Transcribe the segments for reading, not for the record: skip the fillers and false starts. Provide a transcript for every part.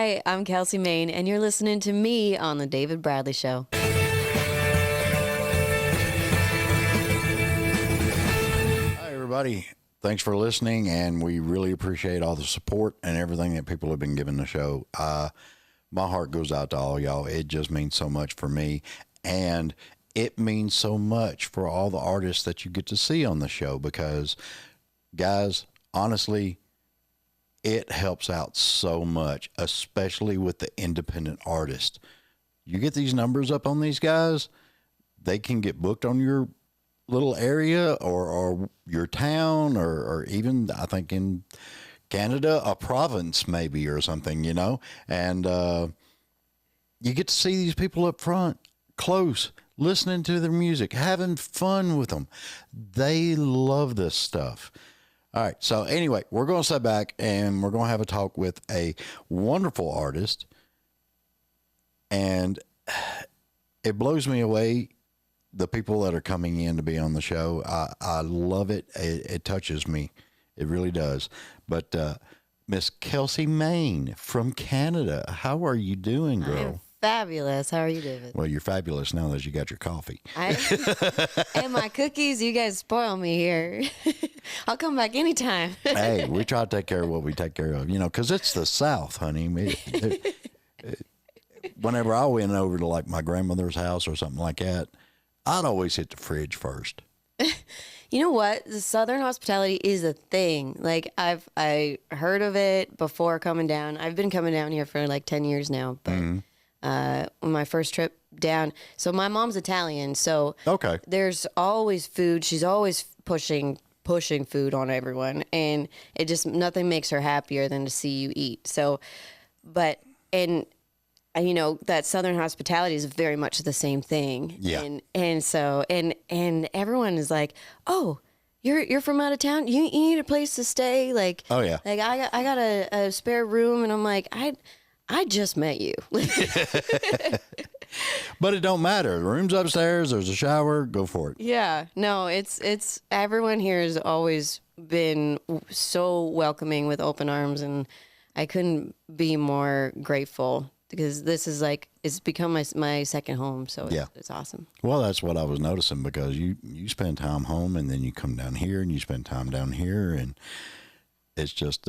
Hi, I'm Kelsi Mayne, and you're listening to me on The David Bradley Show. Hi, everybody. Thanks for listening, and we really appreciate all the support and everything that people have been giving the show. My heart goes out to all y'all. It just means so much for me, and it means so much for all the artists that you get to see on the show because, guys, honestly, it helps out so much, especially with the independent artist. You get these numbers up on these guys, they can get booked on your little area or your town or even, I think, in Canada, a province maybe or something, you know? And you get to see these people up front, close, listening to their music, having fun with them. They love this stuff. All right. So anyway, we're going to sit back and we're going to have a talk with a wonderful artist. And it blows me away, the people that are coming in to be on the show. I love it. It touches me. It really does. But Miss Kelsi Mayne from Canada, how are you doing, girl? I'm fabulous. How are you, David? Well, you're fabulous now that you got your coffee. And my cookies, you guys spoil me here. I'll come back anytime. Hey, we try to take care of what we take care of, you know, because it's the South, honey. Whenever I went over to like my grandmother's house or something like that, I'd always hit the fridge first. You know what? The Southern hospitality is a thing. Like I heard of it before coming down. I've been coming down here for like 10 years now, but on my first trip down. So my mom's Italian, so Okay. there's always food. She's always pushing food on everyone, and it just, nothing makes her happier than to see you eat. So, but, and you know, that Southern hospitality is very much the same thing. Yeah. And so, and everyone is like, oh, you're from out of town? You need a place to stay? Like, Oh, yeah. like I got a spare room, and I'm like, I just met you. But it don't matter. The room's upstairs. There's a shower. Go for it. Yeah, no, it's everyone here has always been so welcoming with open arms, and I couldn't be more grateful because this is like, it's become my second home. So Yeah. it's awesome. Well, that's what I was noticing because you spend time home and then you come down here and you spend time down here, and it's just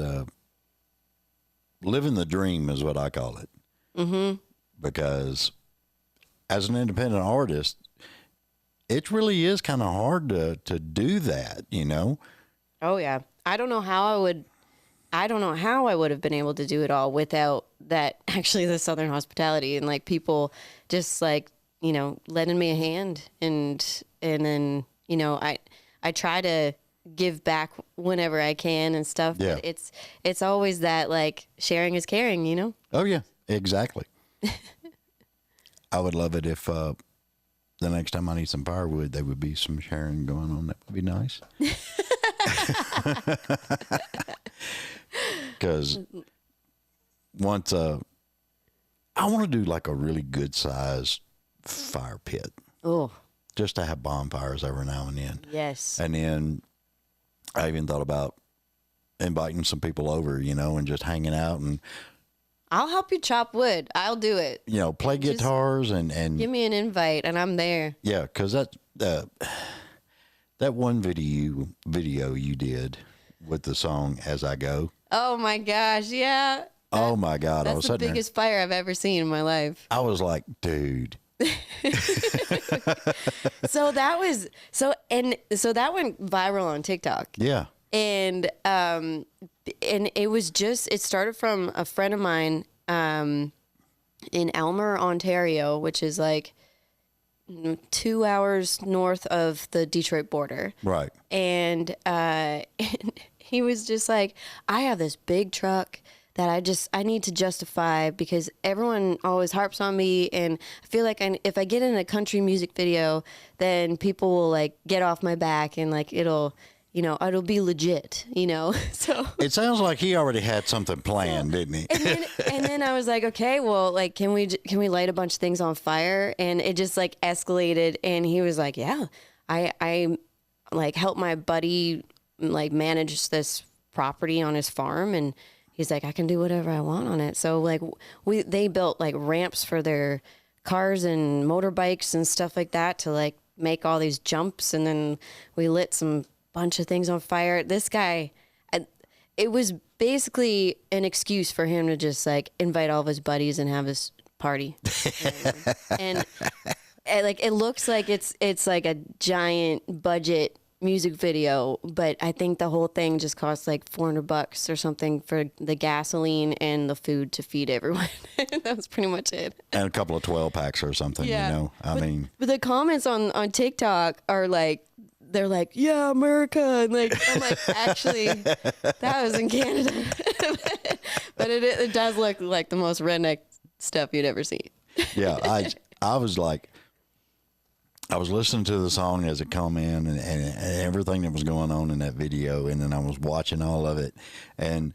living the dream is what I call it. Mm-hmm. Because as an independent artist, it really is kind of hard to do that, you know? Oh yeah. I don't know how I would have been able to do it all without that, actually, the Southern hospitality and like people just like, you know, lending me a hand, and then, you know, I try to give back whenever I can and stuff. Yeah. But it's always that like sharing is caring, you know? Oh, yeah, exactly. I would love it if the next time I need some firewood, there would be some sharing going on. That would be nice. Because once I want to do like a really good size fire pit, Oh, just to have bonfires every now and then. yes. And then I even thought about inviting some people over, you know, and just hanging out and, I'll help you chop wood. I'll do it. you know, play Just guitars and Give me an invite and I'm there. yeah, because that one video you did with the song "As I Go." Oh my gosh, yeah. Oh my God, I was That's the sitting biggest fire I've ever seen in my life. there. I was like, dude. So that went viral on TikTok. Yeah. And it was just, it started from a friend of mine in Elmer, Ontario, which is like 2 hours north of the Detroit border. Right. And he was just like, I have this big truck that I need to justify because everyone always harps on me, and I feel like if I get in a country music video, then people will like get off my back and like it'll be legit, you know? So It sounds like he already had something planned, didn't he? and then I was like, okay, well, like, can we light a bunch of things on fire? And it just like escalated, and he was like, yeah, I like helped my buddy like manage this property on his farm, and he's like, I can do whatever I want on it. So like they built like ramps for their cars and motorbikes and stuff like that to like make all these jumps. And then we lit some bunch of things on fire. This guy, it was basically an excuse for him to just like invite all of his buddies and have his party. and like it looks like it's like a giant budget music video, but I think the whole thing just cost like $400 or something for the gasoline and the food to feed everyone. That was pretty much it. And a couple of 12 packs or something, yeah. you know. But the comments on TikTok are like, they're like, yeah, America. And like, I'm like, actually, that was in Canada. But it does look like the most redneck stuff you'd ever see. Yeah, I was like, I was listening to the song as it come in and everything that was going on in that video, and then I was watching all of it, and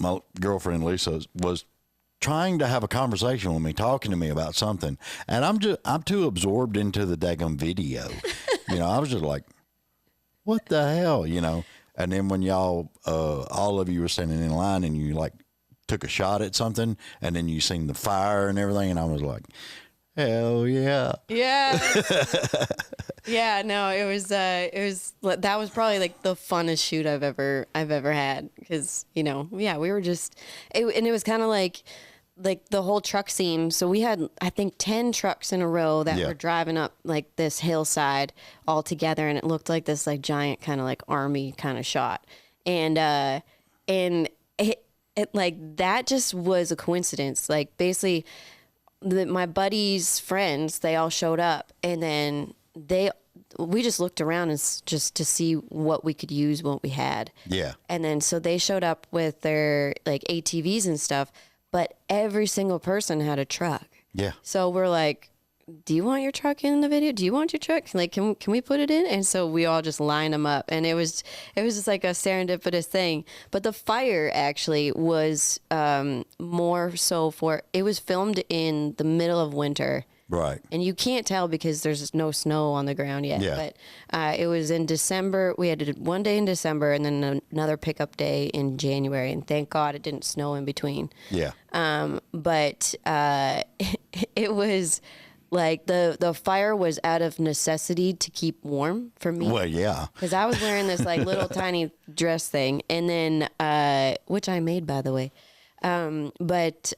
my girlfriend Lisa was trying to have a conversation with me, talking to me about something, and I'm too absorbed into the daggum video. You know, I was just like, what the hell, you know? And then when y'all, all of you were standing in line and you like took a shot at something, and then you seen the fire and everything, and I was like, hell yeah. Yeah. Yeah, no, it was that was probably like the funnest shoot I've ever had, because, you know, yeah, we were just, and it was kind of like the whole truck scene. So we had, I think, 10 trucks in a row that were driving up like this hillside all together, and it looked like this like giant kind of like army kind of shot. And it like that just was a coincidence. Like basically my buddies' friends, they all showed up, and then we just looked around just to see what we could use, what we had. Yeah. And then so they showed up with their like ATVs and stuff, but every single person had a truck. Yeah. So we're like, do you want your truck in the video? Do you want your truck? Like, can we put it in? And so we all just lined them up, and it was just like a serendipitous thing. But the fire actually was more so it was filmed in the middle of winter. Right. And you can't tell because there's no snow on the ground yet. Yeah. But it was in December. We had one day in December and then another pickup day in January. And thank God it didn't snow in between. Yeah. But it was like the fire was out of necessity to keep warm for me. Well, yeah. Because I was wearing this like little tiny dress thing, and then which I made, by the way. But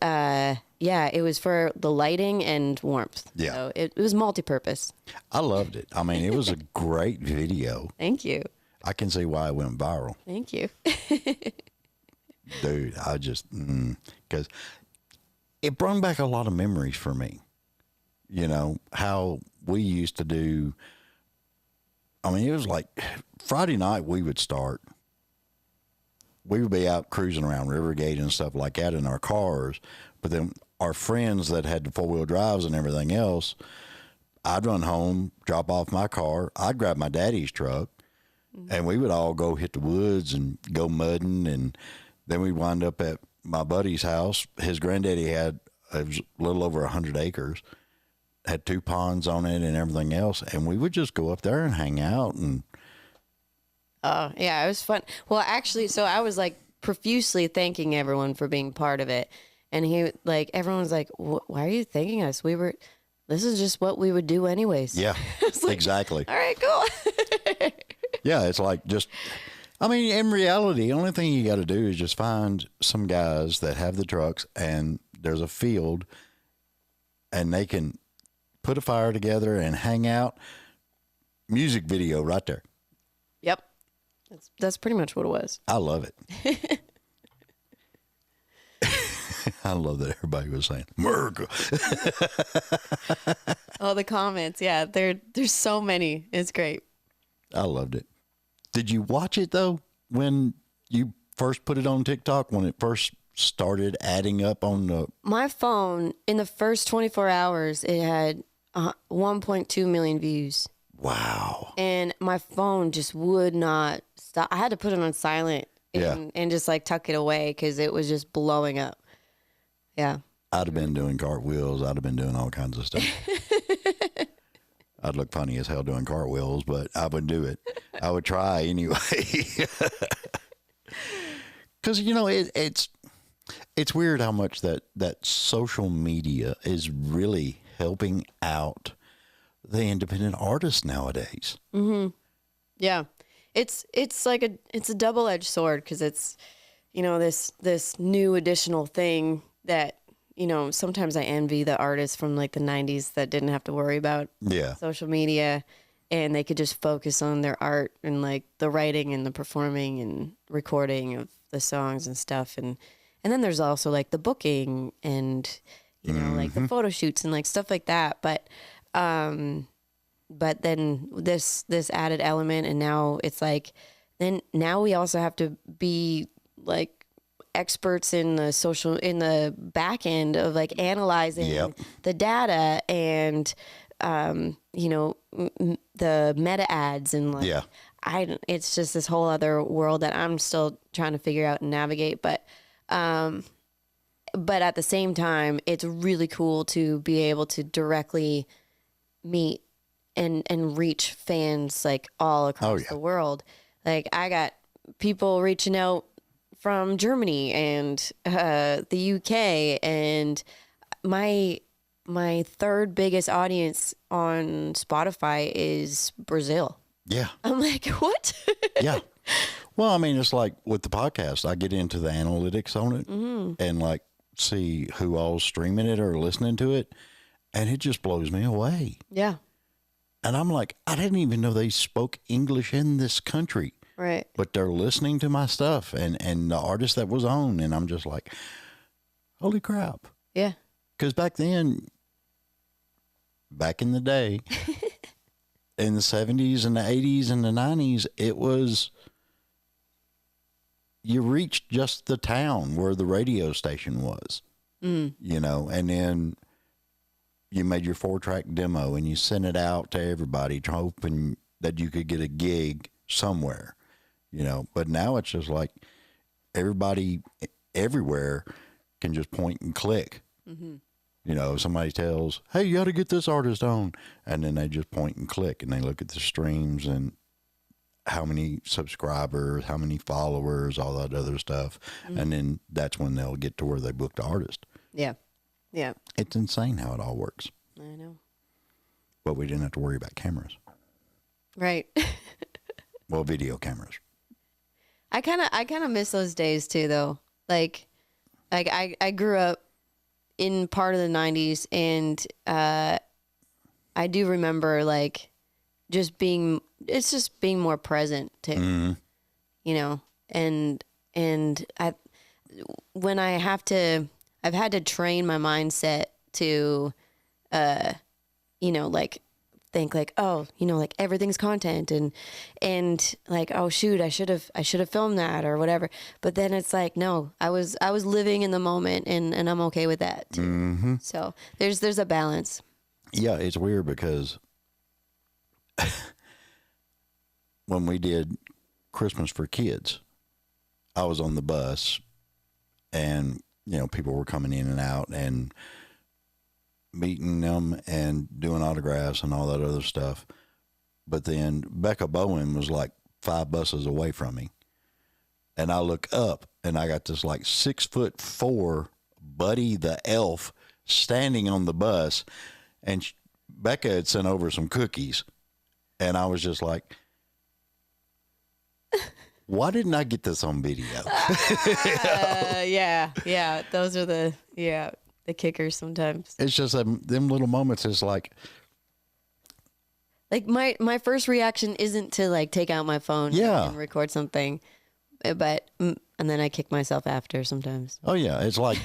yeah, it was for the lighting and warmth. Yeah. So it was multi-purpose. I loved it. I mean, it was a great video. Thank you. I can see why it went viral. Thank you. Dude, I just, because it brought back a lot of memories for me. You know, how we used to do. I mean, it was like Friday night we would start. We would be out cruising around Rivergate and stuff like that in our cars. But then our friends that had the 4-wheel drives and everything else, I'd run home, drop off my car. I'd grab my daddy's truck, and we would all go hit the woods and go mudding. And then we'd wind up at my buddy's house. His granddaddy it was a little over 100 acres. Had 2 ponds on it and everything else, and we would just go up there and hang out. And yeah, it was fun. Well, actually, so I was like profusely thanking everyone for being part of it, and everyone's like, "Why are you thanking us? This is just what we would do anyways." Yeah, like, exactly. All right, cool. Yeah, it's like just, I mean, in reality, the only thing you got to do is just find some guys that have the trucks, and there's a field, and they can put a fire together and hang out. Music video right there. Yep. That's pretty much what it was. I love it. I love that everybody was saying America. Oh, the comments. Yeah, there's so many. It's great. I loved it. Did you watch it though when you first put it on TikTok, when it first started adding up on the... My phone, in the first 24 hours, it had 1.2 million views. Wow. And my phone just would not stop. I had to put it on silent and just like tuck it away because it was just blowing up. Yeah. I'd have been doing cartwheels. I'd have been doing all kinds of stuff. I'd look funny as hell doing cartwheels, but I would do it. I would try anyway. Because, you know, it's weird how much that social media is really helping out the independent artists nowadays. Mm-hmm. Yeah. It's like it's a double-edged sword, because it's, you know, this new additional thing that, you know, sometimes I envy the artists from like the 90s that didn't have to worry about social media, and they could just focus on their art and like the writing and the performing and recording of the songs and stuff. And then there's also like the booking and, you know, like the photo shoots and like stuff like that. But then this added element, and now it's like, then now we also have to be like experts in the back end of like analyzing the data and, you know, the meta ads and like, it's just this whole other world that I'm still trying to figure out and navigate. But at the same time, it's really cool to be able to directly meet and reach fans like all across the world. Like I got people reaching out from Germany and the UK, and my third biggest audience on Spotify is Brazil. Yeah. I'm like, what? Yeah. Well, I mean, it's like with the podcast, I get into the analytics on it and like see who all's streaming it or listening to it, and it just blows me away. Yeah. And I'm like, I didn't even know they spoke English in this country. Right. But they're listening to my stuff and the artist that was on, and I'm just like, holy crap. Yeah. Because back in the day, in the 70s and the 80s and the 90s, it was, you reached just the town where the radio station was, you know, and then you made your 4-track demo and you sent it out to everybody, hoping that you could get a gig somewhere, you know. But now it's just like everybody everywhere can just point and click. Mm-hmm. You know, somebody tells, hey, you got to get this artist on. And then they just point and click, and they look at the streams and how many subscribers, how many followers, all that other stuff. Mm-hmm. And then that's when they'll get to where they book the artist. Yeah. Yeah. It's insane how it all works. I know. But we didn't have to worry about cameras. Right. Well, video cameras. I kind of miss those days too, though. Like I grew up in part of the 90s, and I do remember like being more present too, you know, and I've had to train my mindset to, you know, like think like, oh, you know, like everything's content and like, oh shoot, I should have filmed that or whatever. But then it's like, no, I was living in the moment, and I'm okay with that too. Mm-hmm. So there's a balance. Yeah. It's weird because when we did Christmas for Kids, I was on the bus, and, you know, people were coming in and out and meeting them and doing autographs and all that other stuff. But then Becca Bowen was like 5 buses away from me. And I look up, and I got this like 6'4" Buddy the Elf standing on the bus, and Becca had sent over some cookies. And I was just like, why didn't I get this on video? Yeah. Those are the kickers sometimes. It's just them little moments. It's like my first reaction isn't to like take out my phone and record something, but and then I kick myself after sometimes. Oh yeah. It's like,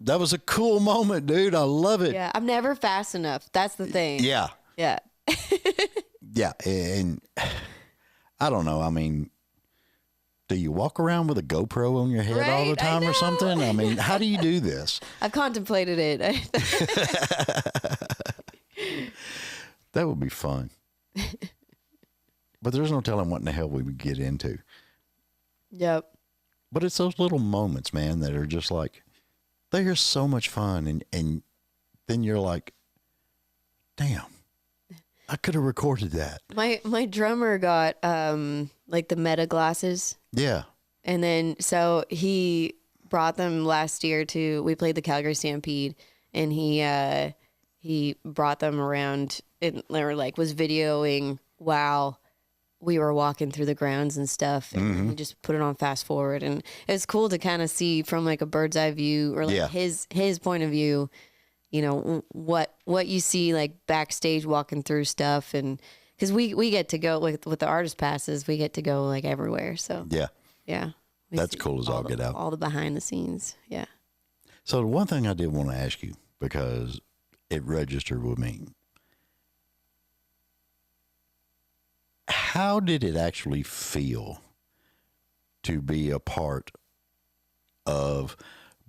that was a cool moment, dude. I love it. Yeah. I'm never fast enough. That's the thing. Yeah. Yeah. Yeah. And I don't know. I mean, do you walk around with a GoPro on your head all the time or something? I mean, how do you do this? I've contemplated it. That would be fun. But there's no telling what in the hell we would get into. Yep. But it's those little moments, man, that are just like, they are so much fun. And then you're like, damn, I could have recorded that. My drummer got like the Meta glasses. Yeah. And then so he brought them last year we played the Calgary Stampede, and he brought them around and was videoing while we were walking through the grounds and stuff, and he just put it on fast forward, and it's cool to kind of see from like a bird's eye view, or like his point of view, you know, what you see like backstage walking through stuff. And because we get to go with the artist passes, we get to go like everywhere. So yeah, that's cool as all get out. All the behind the scenes. Yeah. So the one thing I did want to ask you, because it registered with me, how did it actually feel to be a part of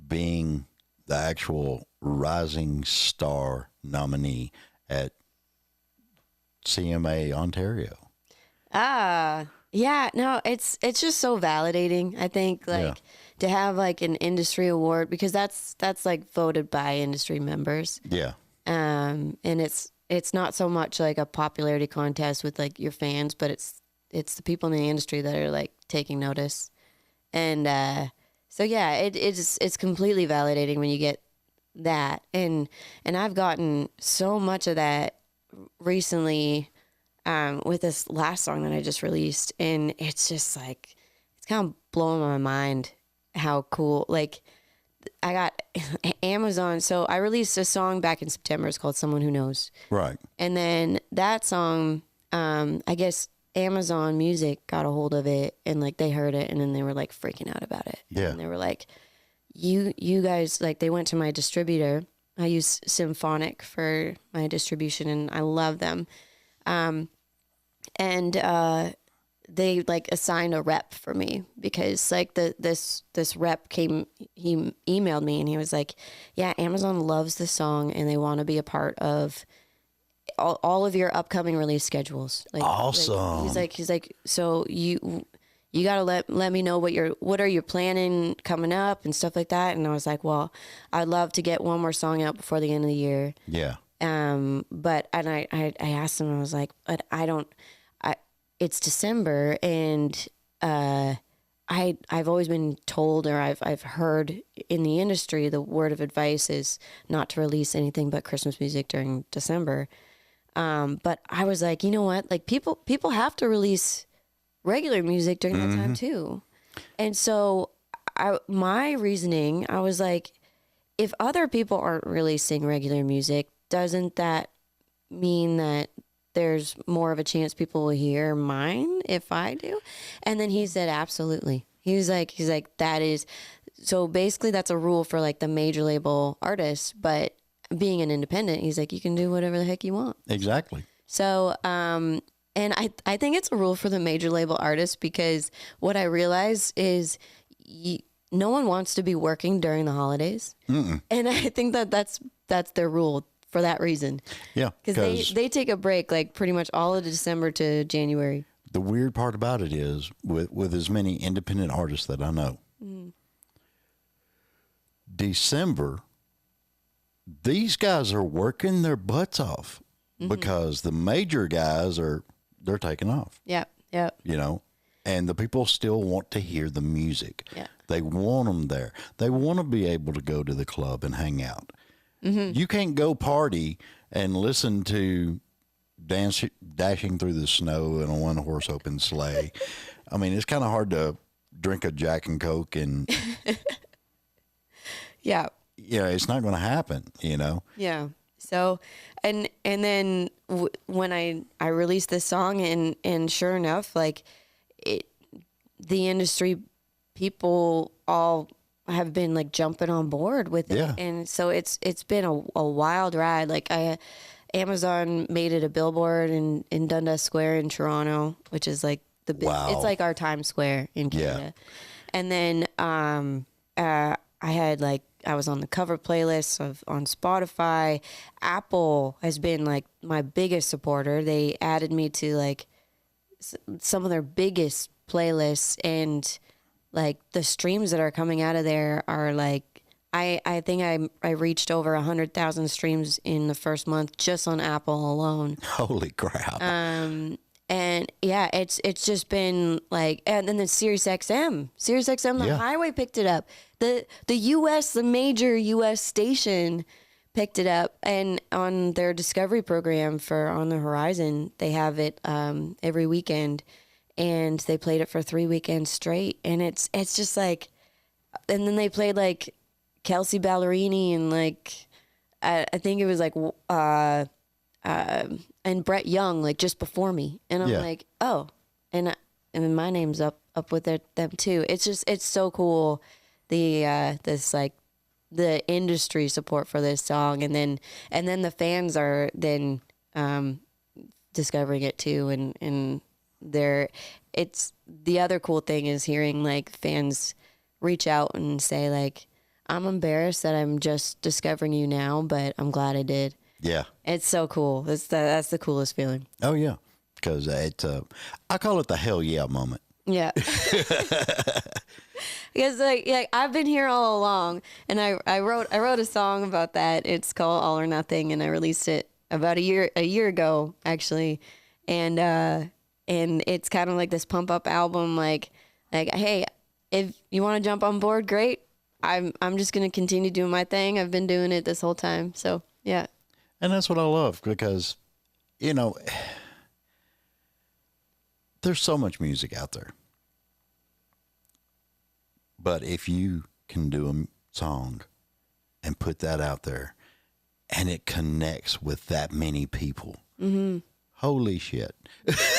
being the actual Rising Star nominee at CMAOntario? Yeah, no, it's just so validating. I think to have like an industry award, because that's like voted by industry members. Yeah. And it's not so much like a popularity contest with like your fans, but it's the people in the industry that are like taking notice. And so yeah, it's completely validating when you get that. And I've gotten so much of that recently with this last song that I just released, and it's just like it's kind of blowing my mind how cool. Like I got Amazon. So I released a song back in September. It's called Someone Who Knows. Right. And then that song, I guess Amazon Music got a hold of it, and like they heard it, and then they were like freaking out about it. Yeah. And they were like, you guys, like they went to my distributor. I use Symphonic for my distribution, and I love them. They like assigned a rep for me, because like this rep he emailed me, and he was like, yeah, Amazon loves this song and they want to be a part of all of your upcoming release schedules. Like, awesome. Like, he's like, so you got to let me know what are you planning coming up and stuff like that. And I was like, well, I'd love to get one more song out before the end of the year. Yeah. But I asked him, I was like, but it's December, and I've always been told, or I've heard in the industry, the word of advice is not to release anything but Christmas music during December. But I was like, you know what? Like people have to release regular music during that time too. And so my reasoning, I was like, if other people aren't releasing regular music, doesn't that mean that there's more of a chance people will hear mine if I do? And then he said, absolutely. He's like, that is, so basically that's a rule for like the major label artists, but being an independent, he's like, you can do whatever the heck you want. Exactly. So, and I think it's a rule for the major label artists, because what I realize is no one wants to be working during the holidays. Mm-mm. And I think that's their rule for that reason. Yeah. Because they take a break like pretty much all of December to January. The weird part about it is with as many independent artists that I know, December, these guys are working their butts off because the major guys they're taking off. Yep. Yep. You know, and the people still want to hear the music. Yeah. They want them there. They want to be able to go to the club and hang out. Mm-hmm. You can't go party and listen to Dashing Through the Snow in a one-horse open sleigh. I mean, it's kind of hard to drink a Jack and Coke and... Yeah. Yeah, it's not going to happen, you know? Yeah. So, and then when I released this song, and sure enough, like the industry people all have been like jumping on board with it. Yeah. And so it's been a wild ride. Like Amazon made it a billboard in Dundas Square in Toronto, which is like it's like our Times Square in Canada. Yeah. And then I was on the cover playlist on Spotify. Apple has been like my biggest supporter. They added me to like some of their biggest playlists, and like the streams that are coming out of there are like, I think I reached over 100,000 streams in the first month just on Apple alone. Holy crap. And And yeah, it's just been like, and then the SiriusXM, the highway picked it up. The major US station picked it up, and on their discovery program for On the Horizon, they have it every weekend, and they played it for 3 weekends straight. And it's just like, and then they played like Kelsi Ballerini and like, I think it was like, and Brett Young, like just before me. And I'm like, oh, and my name's up with them too. It's so cool. This like the industry support for this song, and then the fans are then discovering it too, and it's the other cool thing is hearing like fans reach out and say like, I'm embarrassed that I'm just discovering you now, but I'm glad I did. Yeah. It's so cool. That's the coolest feeling. Oh yeah. Cause I call it the hell yeah moment. Yeah. Because like I've been here all along, and I wrote a song about that. It's called All or Nothing, and I released it about a year ago actually, and it's kind of like this pump up album, like hey, if you want to jump on board, great. I'm just gonna continue doing my thing. I've been doing it this whole time, so yeah. And that's what I love, because there's so much music out there. But if you can do a song and put that out there and it connects with that many people, holy shit.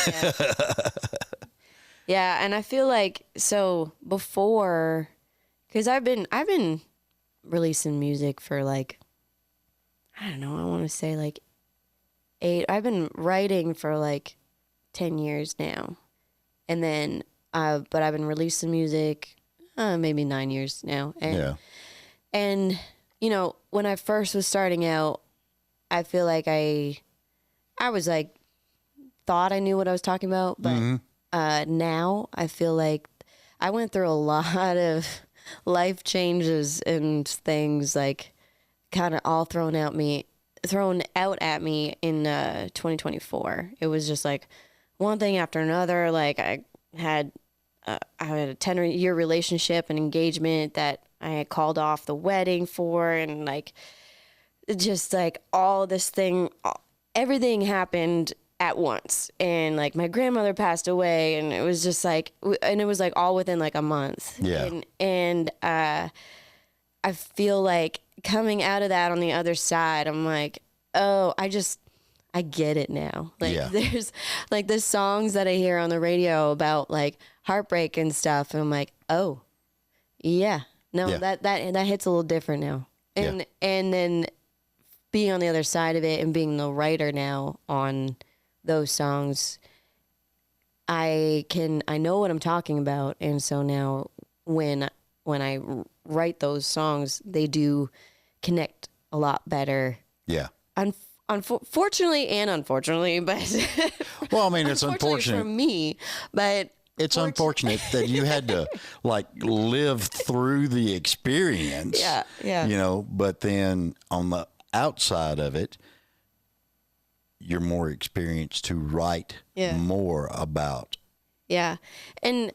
Yeah. Yeah, and I feel like, so before, because I've been releasing music for like, I don't know, I want to say like 8. I've been writing for like 10 years now. And then, but I've been releasing music maybe 9 years now. And, when I first was starting out, I feel like I was like, thought I knew what I was talking about. But now I feel like I went through a lot of life changes and things, like kind of all thrown out at me in 2024. It was just like one thing after another. Like I had a 10-year relationship and engagement that I had called off the wedding for, and like just like all this thing, everything happened at once. And like my grandmother passed away, and it was just like, and it was like all within like a month. Yeah. And I feel like coming out of that on the other side, I'm like, oh, I get it now. Like there's like the songs that I hear on the radio about like heartbreak and stuff, and I'm like, oh yeah, no, that hits a little different now. And then being on the other side of it and being the writer now on those songs, I know what I'm talking about. And so now when I write those songs, they do connect a lot better. Yeah. Fortunately and unfortunately, but well, I mean, it's unfortunate for me, but it's unfortunate that you had to like live through the experience. Yeah. But then on the outside of it, you're more experienced to write more about. Yeah. And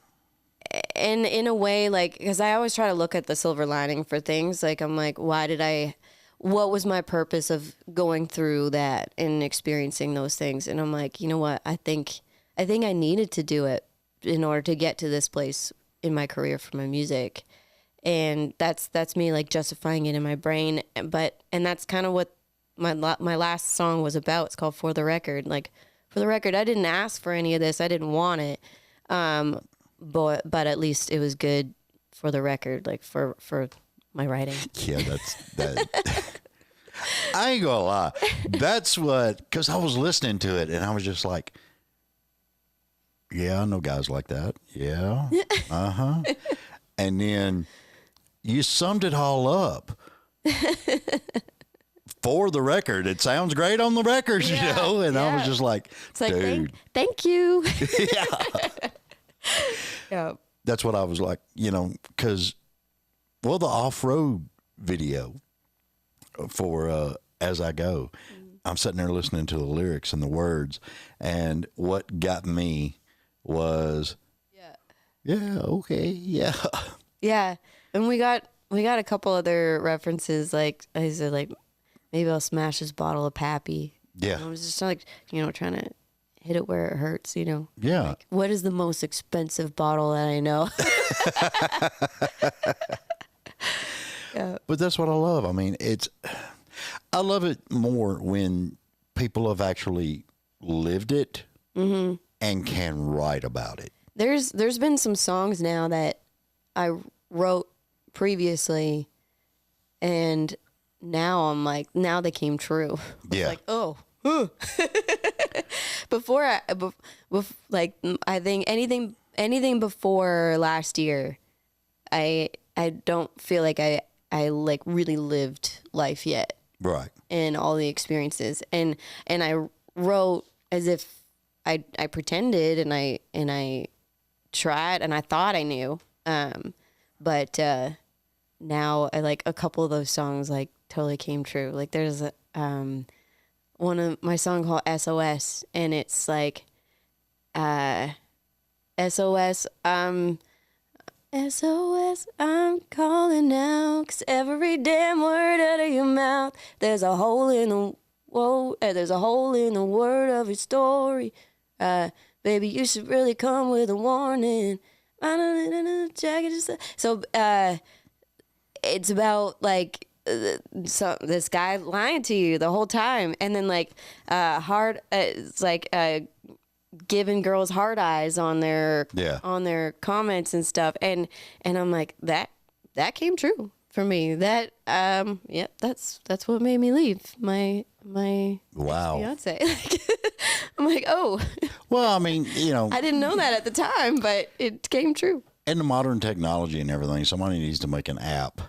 in a way, like, because I always try to look at the silver lining for things. Like, I'm like, what was my purpose of going through that and experiencing those things? And I'm like, you know what? I think I needed to do it in order to get to this place in my career for my music. And that's me like justifying it in my brain. And that's kind of what my last song was about. It's called For the Record. Like, for the record, I didn't ask for any of this. I didn't want it. But at least it was good for the record, like for my writing. Yeah, that. I ain't gonna lie. That's what, because I was listening to it and I was just like, yeah, I know guys like that. Yeah. Uh-huh. And then you summed it all up. For the record. It sounds great on the record, And I was just like, it's like, dude. Thank you. Yeah. Yeah. That's what I was like, because, the off-road video for As I Go, I'm sitting there listening to the lyrics and the words, and what got me was, yeah, okay, yeah. Yeah. And we got a couple other references, like I said, like maybe I'll smash this bottle of Pappy. Yeah. And I was just like, trying to hit it where it hurts, Yeah. Like, what is the most expensive bottle that I know? Yeah. But that's what I love. I mean, I love it more when people have actually lived it and can write about it. There's been some songs now that I wrote previously, and now I'm like, now they came true. Yeah. Like, oh. Before I think anything before last year, I don't feel like I like really lived life yet. Right. And all the experiences, and I wrote as if I pretended, and I tried, and I thought I knew, but now I like a couple of those songs like totally came true. Like there's one of my song called SOS, and it's like SOS, SOS, I'm calling now, 'cause every damn word out of your mouth, there's a hole in the there's a hole in the word of your story. Baby, you should really come with a warning. So it's about like this guy lying to you the whole time, and then like it's like giving girls hard eyes on their comments and stuff, and I'm like, that came true for me. That that's what made me leave my wow fiance. I'm like, oh, well, I mean, I didn't know that at the time, but it came true. in the modern technology and everything, somebody needs to make an app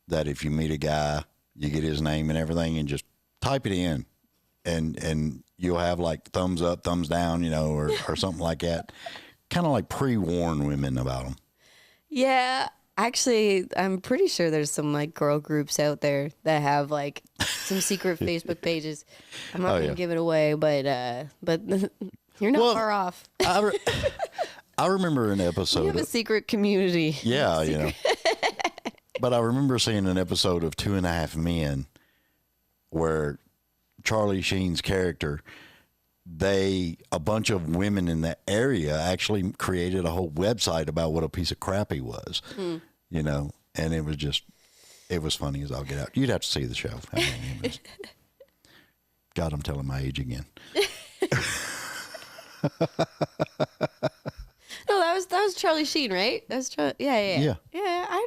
that if you meet a guy, you get his name and everything, and just type it in, and you'll have like thumbs up, thumbs down, or something like that. Kind of like pre-warn women about them. Yeah, actually, I'm pretty sure there's some like girl groups out there that have like some secret Facebook pages. I'm not gonna give it away, but you're not far off. I remember an episode. You have a secret community. Yeah, But I remember seeing an episode of 2.5 Men where Charlie Sheen's character, a bunch of women in the area actually created a whole website about what a piece of crap he was, and it was funny as I'll get out. You'd have to see the show. I mean, God, I'm telling my age again. No, that was Charlie Sheen, right? That's Charlie. Yeah. I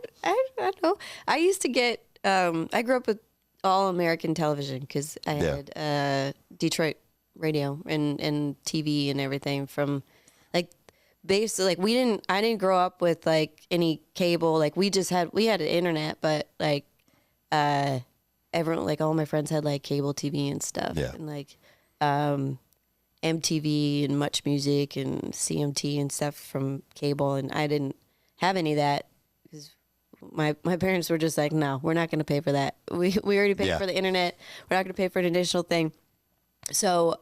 know. I used to get. I grew up with all American television because I had Detroit radio and TV and everything from like basically like I didn't grow up with like any cable. Like we had an internet, but like everyone, like all my friends had like cable TV and stuff, and like MTV and Much Music and CMT and stuff from cable, and I didn't have any of that because my parents were just like, no, we're not going to pay for that. We already paid for the internet. We're not going to pay for an additional thing. So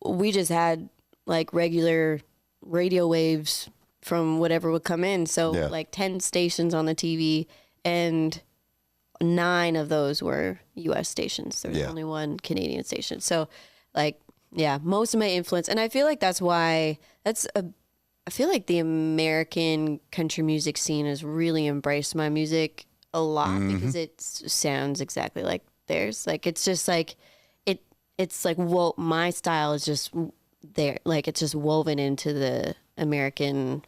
we just had like regular radio waves from whatever would come in. So like 10 stations on the TV, and 9 of those were U.S. stations. There was only one Canadian station. So like, yeah, most of my influence, and I feel like that's why I feel like the American country music scene has really embraced my music a lot because it sounds exactly like theirs. Like it's just like it's like my style is just there, like it's just woven into the American,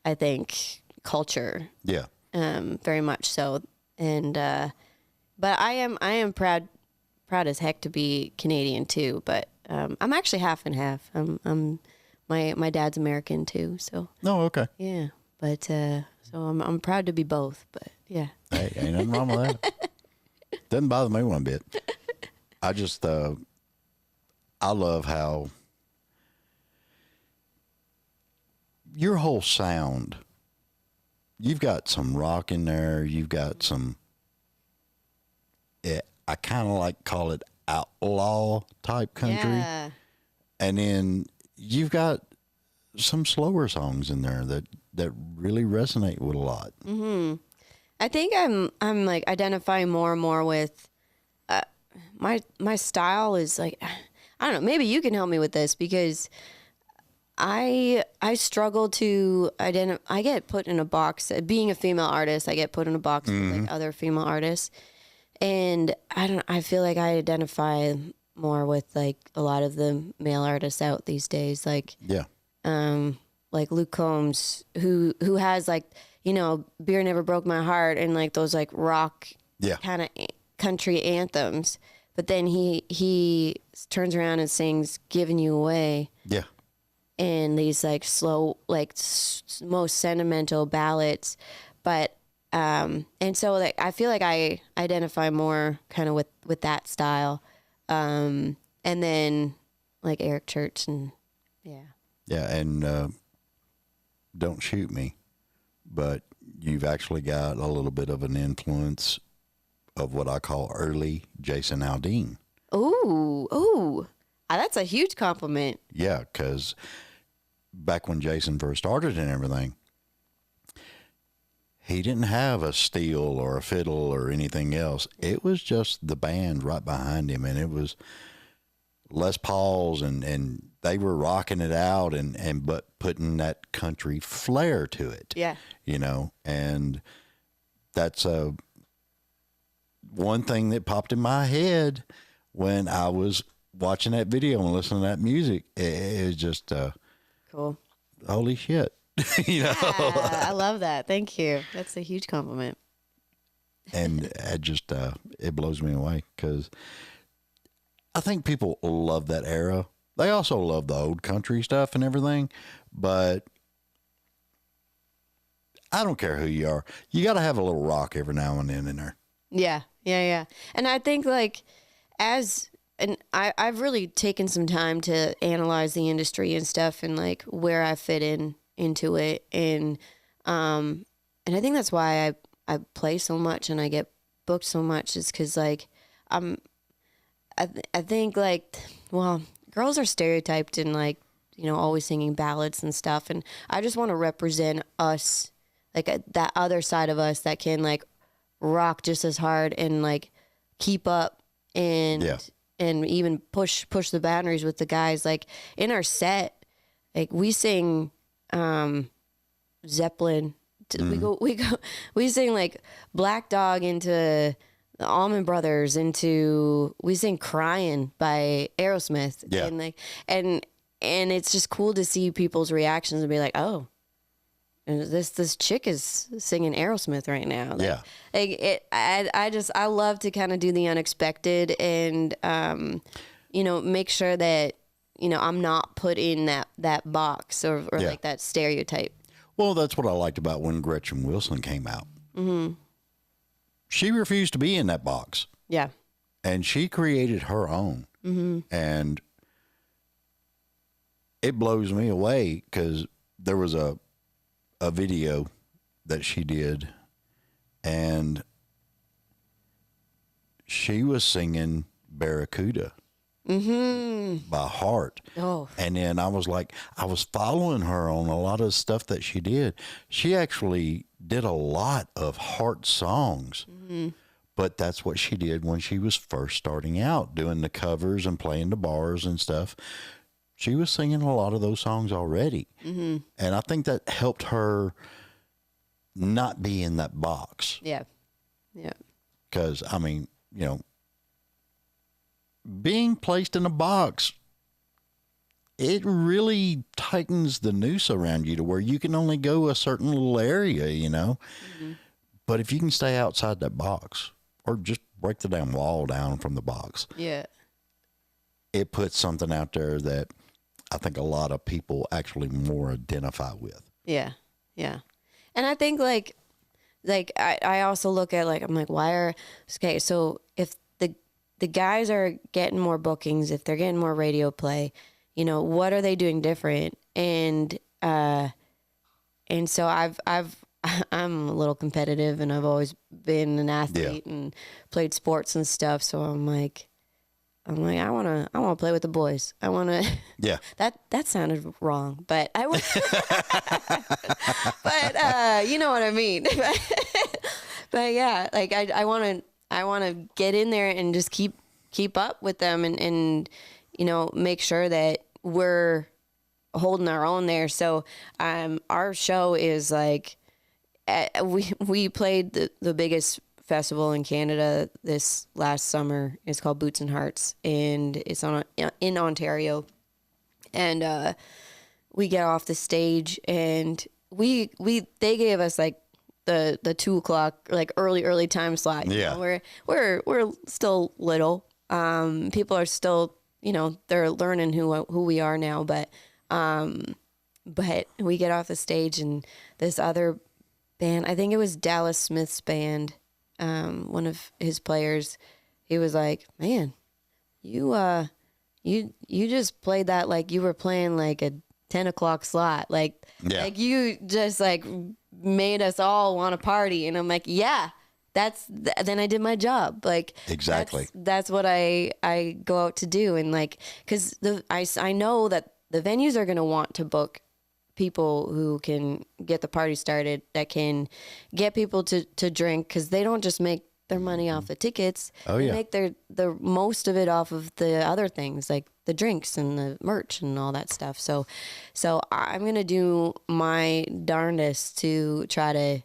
I think, culture. Yeah. Very much so, and but I am proud as heck to be Canadian too, but I'm actually half and half. My dad's American too, so. Oh, okay. Yeah, but so I'm proud to be both, but yeah. Hey, ain't nothing wrong with that. Doesn't bother me one bit. I just I love how your whole sound. You've got some rock in there. You've got some. I kind of like call it outlaw type country. Yeah. And then you've got some slower songs in there that really resonate with a lot. Mm-hmm. I think I'm like identifying more and more with my style is like, I don't know, maybe you can help me with this because I struggle to identify. I get put in a box. Being a female artist, I get put in a box with like other female artists, and I feel like I identify more with like a lot of the male artists out these days, like like Luke Combs, who has like, you know, Beer Never Broke My Heart and like those like rock kind of country anthems, but then he turns around and sings "Giving You Away." Yeah. And these like slow, like most sentimental ballads, but and so like I feel like I identify more kind of with that style, and then like Eric Church and and don't shoot me, but you've actually got a little bit of an influence of what I call early Jason Aldean. Ooh, that's a huge compliment. Yeah, because back when Jason first started and everything, he didn't have a steel or a fiddle or anything else. It was just the band right behind him, and it was Les Pauls, and they were rocking it out and but putting that country flair to it. Yeah. You know, and that's one thing that popped in my head when I was watching that video and listening to that music. It was just Cool. Holy shit. You know? I love that. Thank you. That's a huge compliment. And it just, it blows me away because I think people love that era. They also love the old country stuff and everything, but I don't care who you are. You got to have a little rock every now and then in there. Yeah. And I think like I've really taken some time to analyze the industry and stuff and like where I fit into it. And I think that's why I play so much and I get booked so much is cause like, I think like, well, girls are stereotyped in like, you know, always singing ballads and stuff. And I just want to represent us, like that other side of us that can like rock just as hard and like keep up and even push the boundaries with the guys. Like in our set, like we sing Zeppelin. We sing like Black Dog into the Allman Brothers, we sing Crying by Aerosmith. Yeah. And like and it's just cool to see people's reactions and be like, oh, this chick is singing Aerosmith right now. Like, I love to kind of do the unexpected and you know, make sure that, you know, I'm not put in that box or like that stereotype. Well, that's what I liked about when Gretchen Wilson came out. Mm-hmm. She refused to be in that box. Yeah. And she created her own. Mm-hmm. And it blows me away because there was a video that she did, and she was singing Barracuda by heart. Oh. And then I was like, I was following her on a lot of stuff that she did. She actually did a lot of heart songs, but that's what she did when she was first starting out, doing the covers and playing the bars and stuff. She was singing a lot of those songs already. Mm-hmm. And I think that helped her not be in that box. Yeah. Yeah. Because, I mean, you know, being placed in a box, it really tightens the noose around you to where you can only go a certain little area, you know. Mm-hmm. But if you can stay outside that box or just break the damn wall down from the box, it puts something out there that I think a lot of people actually more identify with. Yeah. Yeah. And I think like I also look at like, I'm like, so if the guys are getting more bookings, if they're getting more radio play, you know, what are they doing different? And so I'm a little competitive and I've always been an athlete and played sports and stuff. So I'm like, I'm like, I want to play with the boys. I want to. Yeah. That sounded wrong, but I want. But you know what I mean. But yeah, like I want to get in there and just keep up with them and make sure that we're holding our own there. So our show is like we played the biggest festival in Canada this last summer. It's called Boots and Hearts, and it's in Ontario. And we get off the stage, and they gave us like the 2:00 like early time slot. Yeah, we're still little. People are still they're learning who we are now, but we get off the stage, and this other band, I think it was Dallas Smith's band, one of his players, he was like, "Man, you just played that like you were playing like a 10:00 slot, like you just like made us all want to party." And I'm like, "Yeah, then I did my job." Like exactly. That's what I go out to do, and like because I know that the venues are gonna want to book people who can get the party started, that can get people to drink, because they don't just make their money off the tickets. They make the most of it off of the other things, like the drinks and the merch and all that stuff. So I'm gonna do my darndest to try to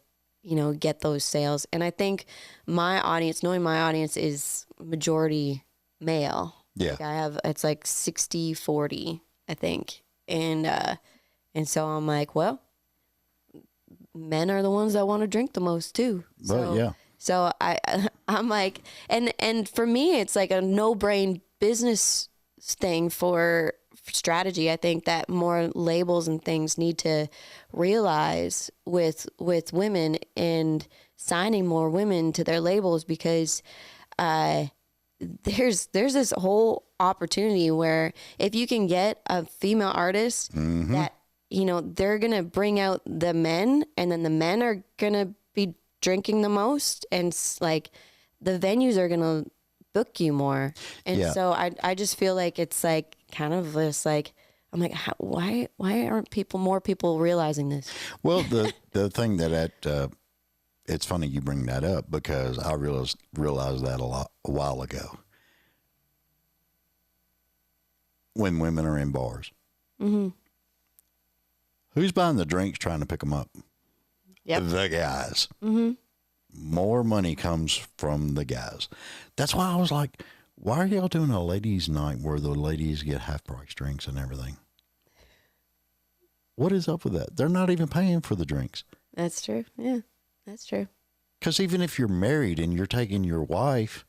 get those sales. And I think knowing my audience is majority male. Yeah. Like it's like 60-40, I think. And so I'm like, well, men are the ones that want to drink the most too. But yeah. So I'm like, and for me, it's like a no-brain business thing for strategy. I think that more labels and things need to realize with women and signing more women to their labels, because there's this whole opportunity where if you can get a female artist that they're gonna bring out the men, and then the men are gonna be drinking the most, and like the venues are gonna book you more. And so I just feel like it's like kind of this like, I'm like, why aren't more people realizing this? Well, the thing that it's funny you bring that up, because I realized that a while ago. When women are in bars, who's buying the drinks, trying to pick them up? Yep. The guys. More money comes from the guys. That's why I was like, why are y'all doing a ladies' night where the ladies get half-price drinks and everything? What is up with that? They're not even paying for the drinks. That's true. Yeah, that's true. Because even if you're married and you're taking your wife,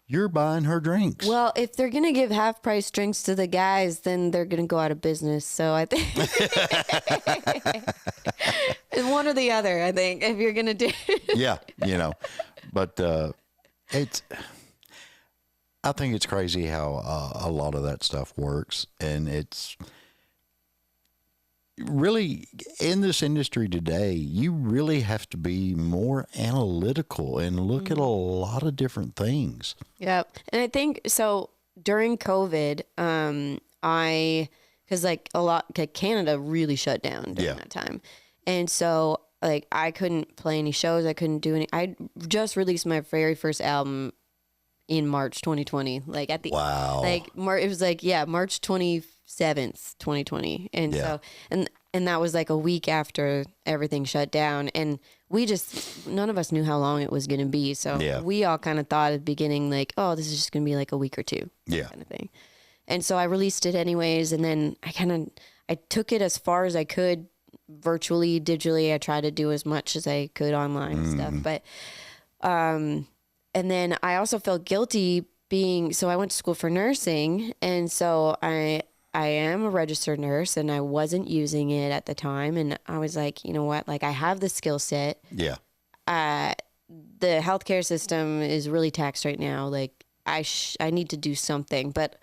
you're buying her drinks. Well, if they're going to give half-price drinks to the guys, then they're going to go out of business. So I think it's one or the other, I think, if you're going to do Yeah, but I think it's crazy how a lot of that stuff works. And it's really, in this industry today, you really have to be more analytical and look at a lot of different things. Yeah. And I think so during COVID, because like Canada really shut down during that time. And so like I couldn't play any shows. I couldn't do any. I just released my very first album in March 2020. Like at the it was like March 27th, 2020. And so and that was like a week after everything shut down, and none of us knew how long it was going to be. So we all kind of thought at the beginning like, oh, this is just going to be like a week or two, kind of thing. And so I released it anyways, and then I took it as far as I could virtually, digitally. I tried to do as much as I could online and stuff, but and then I also felt guilty so I went to school for nursing, and so I am a registered nurse, and I wasn't using it at the time. And I was like, you know what? Like I have the skill set. Yeah. The healthcare system is really taxed right now. Like I need to do something, but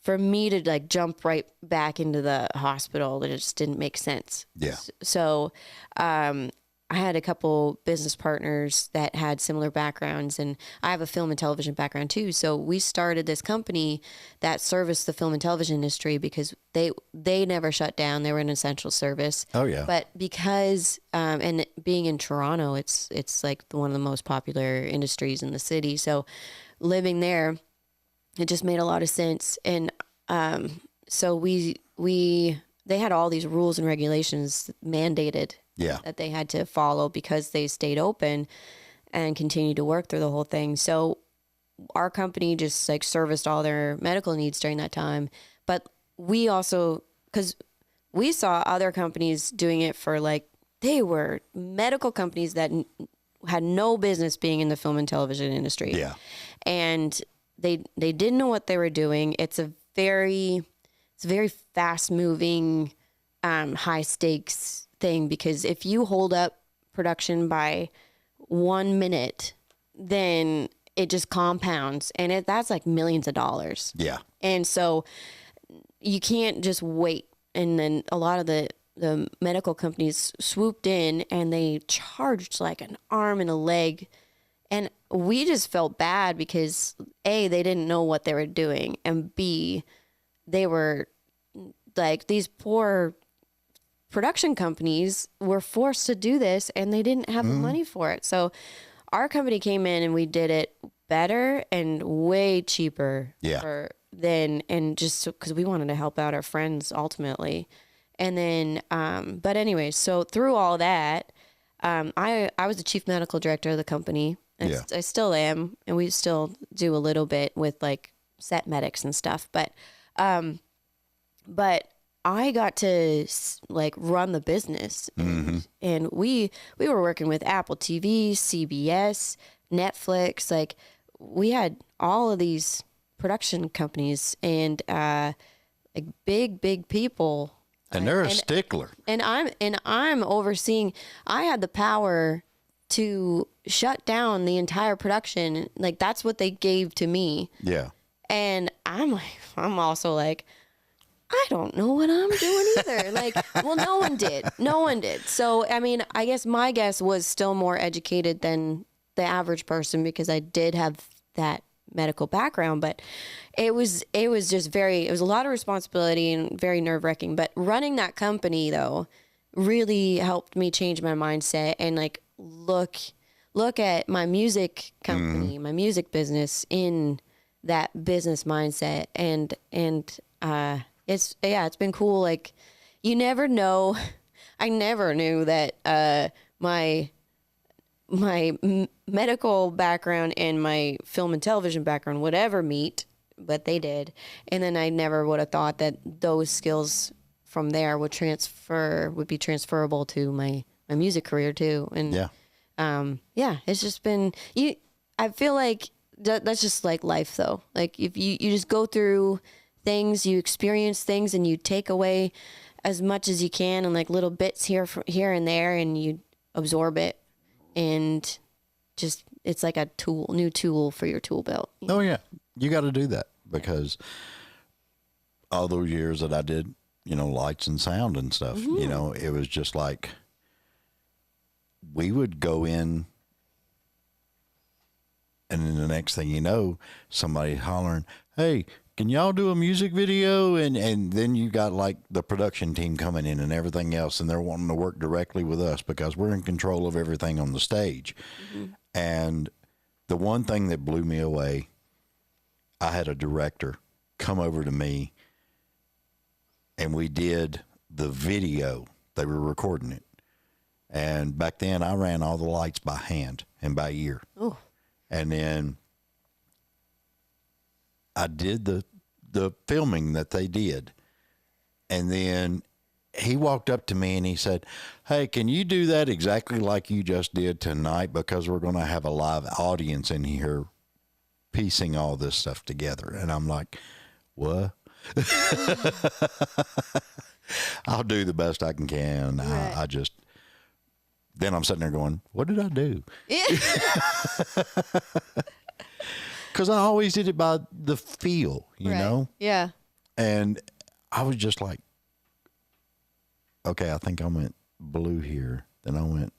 for me to like jump right back into the hospital, it just didn't make sense. Yeah. So, I had a couple business partners that had similar backgrounds, and I have a film and television background too. So we started this company that serviced the film and television industry because they never shut down. They were an essential service. Oh yeah. But because and being in Toronto, it's like one of the most popular industries in the city. So living there, it just made a lot of sense. And so they had all these rules and regulations mandated that they had to follow because they stayed open and continued to work through the whole thing. So our company just like serviced all their medical needs during that time. But we also, because we saw other companies doing it for like, they were medical companies that had no business being in the film and television industry. Yeah. And they didn't know what they were doing. It's a very fast moving, high stakes thing, because if you hold up production by 1 minute, then it just compounds, and that's like millions of dollars. Yeah. And so you can't just wait. And then a lot of the medical companies swooped in and they charged like an arm and a leg. And we just felt bad because A, they didn't know what they were doing, and B, they were like, these poor production companies were forced to do this and they didn't have the money for it. So our company came in and we did it better and way cheaper and just because we wanted to help out our friends ultimately. And then, but anyways, so through all that, I was the chief medical director of the company. And I still am. And we still do a little bit with like set medics and stuff, but I got to like run the business, and we were working with Apple TV, CBS, Netflix. Like we had all of these production companies and like big people. And they're a stickler. And I'm overseeing. I had the power to shut down the entire production. Like that's what they gave to me. Yeah. And I'm also like, I don't know what I'm doing either. Like, well, no one did. So, I mean, I guess my guess was still more educated than the average person because I did have that medical background, but it was just it was a lot of responsibility and very nerve-wracking. But running that company though really helped me change my mindset and like look at my music company, my music business in that business mindset. And it's been cool. Like you never know. I never knew that my medical background and my film and television background would ever meet, but they did. And then I never would have thought that those skills from there would be transferable to my music career too. And it's just been I feel like that's just like life though. Like if you just go through things, you experience things, and you take away as much as you can and like little bits here and there, and you absorb it, and just it's like a new tool for your tool belt. Oh yeah, you got to do that because all those years that I did, lights and sound and stuff, it was just like we would go in, and then the next thing you know, somebody hollering, "Hey, can y'all do a music video?" And then you got like the production team coming in and everything else, and they're wanting to work directly with us because we're in control of everything on the stage. And the one thing that blew me away, I had a director come over to me and we did the video. They were recording it. And back then I ran all the lights by hand and by ear. Oh. And then I did the filming that they did. And then he walked up to me and he said, "Hey, can you do that exactly like you just did tonight? Because we're going to have a live audience in here piecing all this stuff together." And I'm like, "What?" I'll do the best I can. Right. I just, then I'm sitting there going, what did I do? Because I always did it by the feel, you know? Yeah. And I was just like, okay, I think I went blue here. Then I went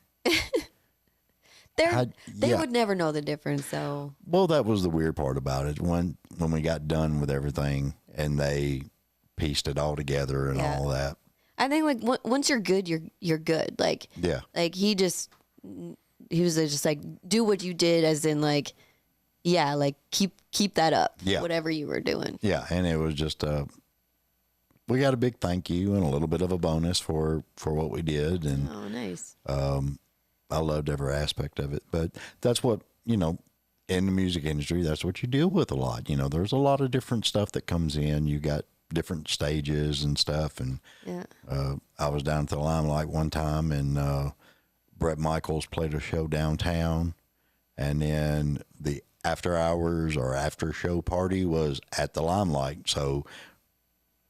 They would never know the difference, though. Well, that was the weird part about it. When we got done with everything and they pieced it all together and all that. I think like once you're good, you're good. Like like he was just like, do what you did, as in like, like keep that up. Yeah. Whatever you were doing. Yeah, and it was just we got a big thank you and a little bit of a bonus for what we did, and nice. I loved every aspect of it. But that's what, in the music industry, that's what you deal with a lot. There's a lot of different stuff that comes in. You got different stages and stuff. And I was down at the Limelight one time, and Bret Michaels played a show downtown. And then the after hours or after show party was at the Limelight. So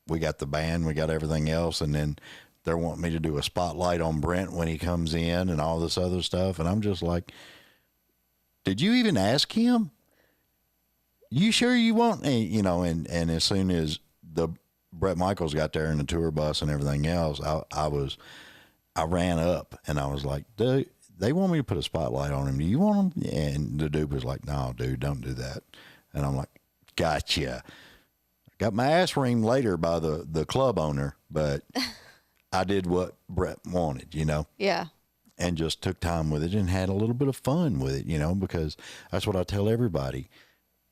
we got the band, we got everything else. And then they're wanting me to do a spotlight on Brent when he comes in and all this other stuff. And I'm just like, did you even ask him? You sure you want, and as soon as the Bret Michaels got there in the tour bus and everything else, I ran up and I was like, dude, they want me to put a spotlight on him. Do you want him? And the dude was like, no, dude, don't do that. And I'm like, gotcha. Got my ass reamed later by the club owner, but I did what Bret wanted, Yeah. And just took time with it and had a little bit of fun with it, because that's what I tell everybody.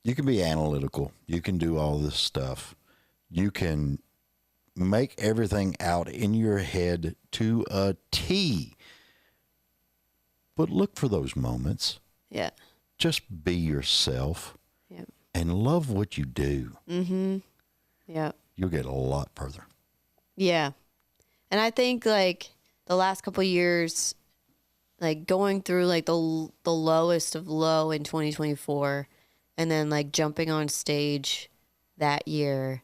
You can be analytical. You can do all this stuff. You can make everything out in your head to a T. But look for those moments. Yeah. Just be yourself. Yeah. And love what you do. Mm-hmm. Yeah. You'll get a lot further. Yeah. And I think like the last couple of years, like going through like the lowest of low in 2024, and then like jumping on stage that year.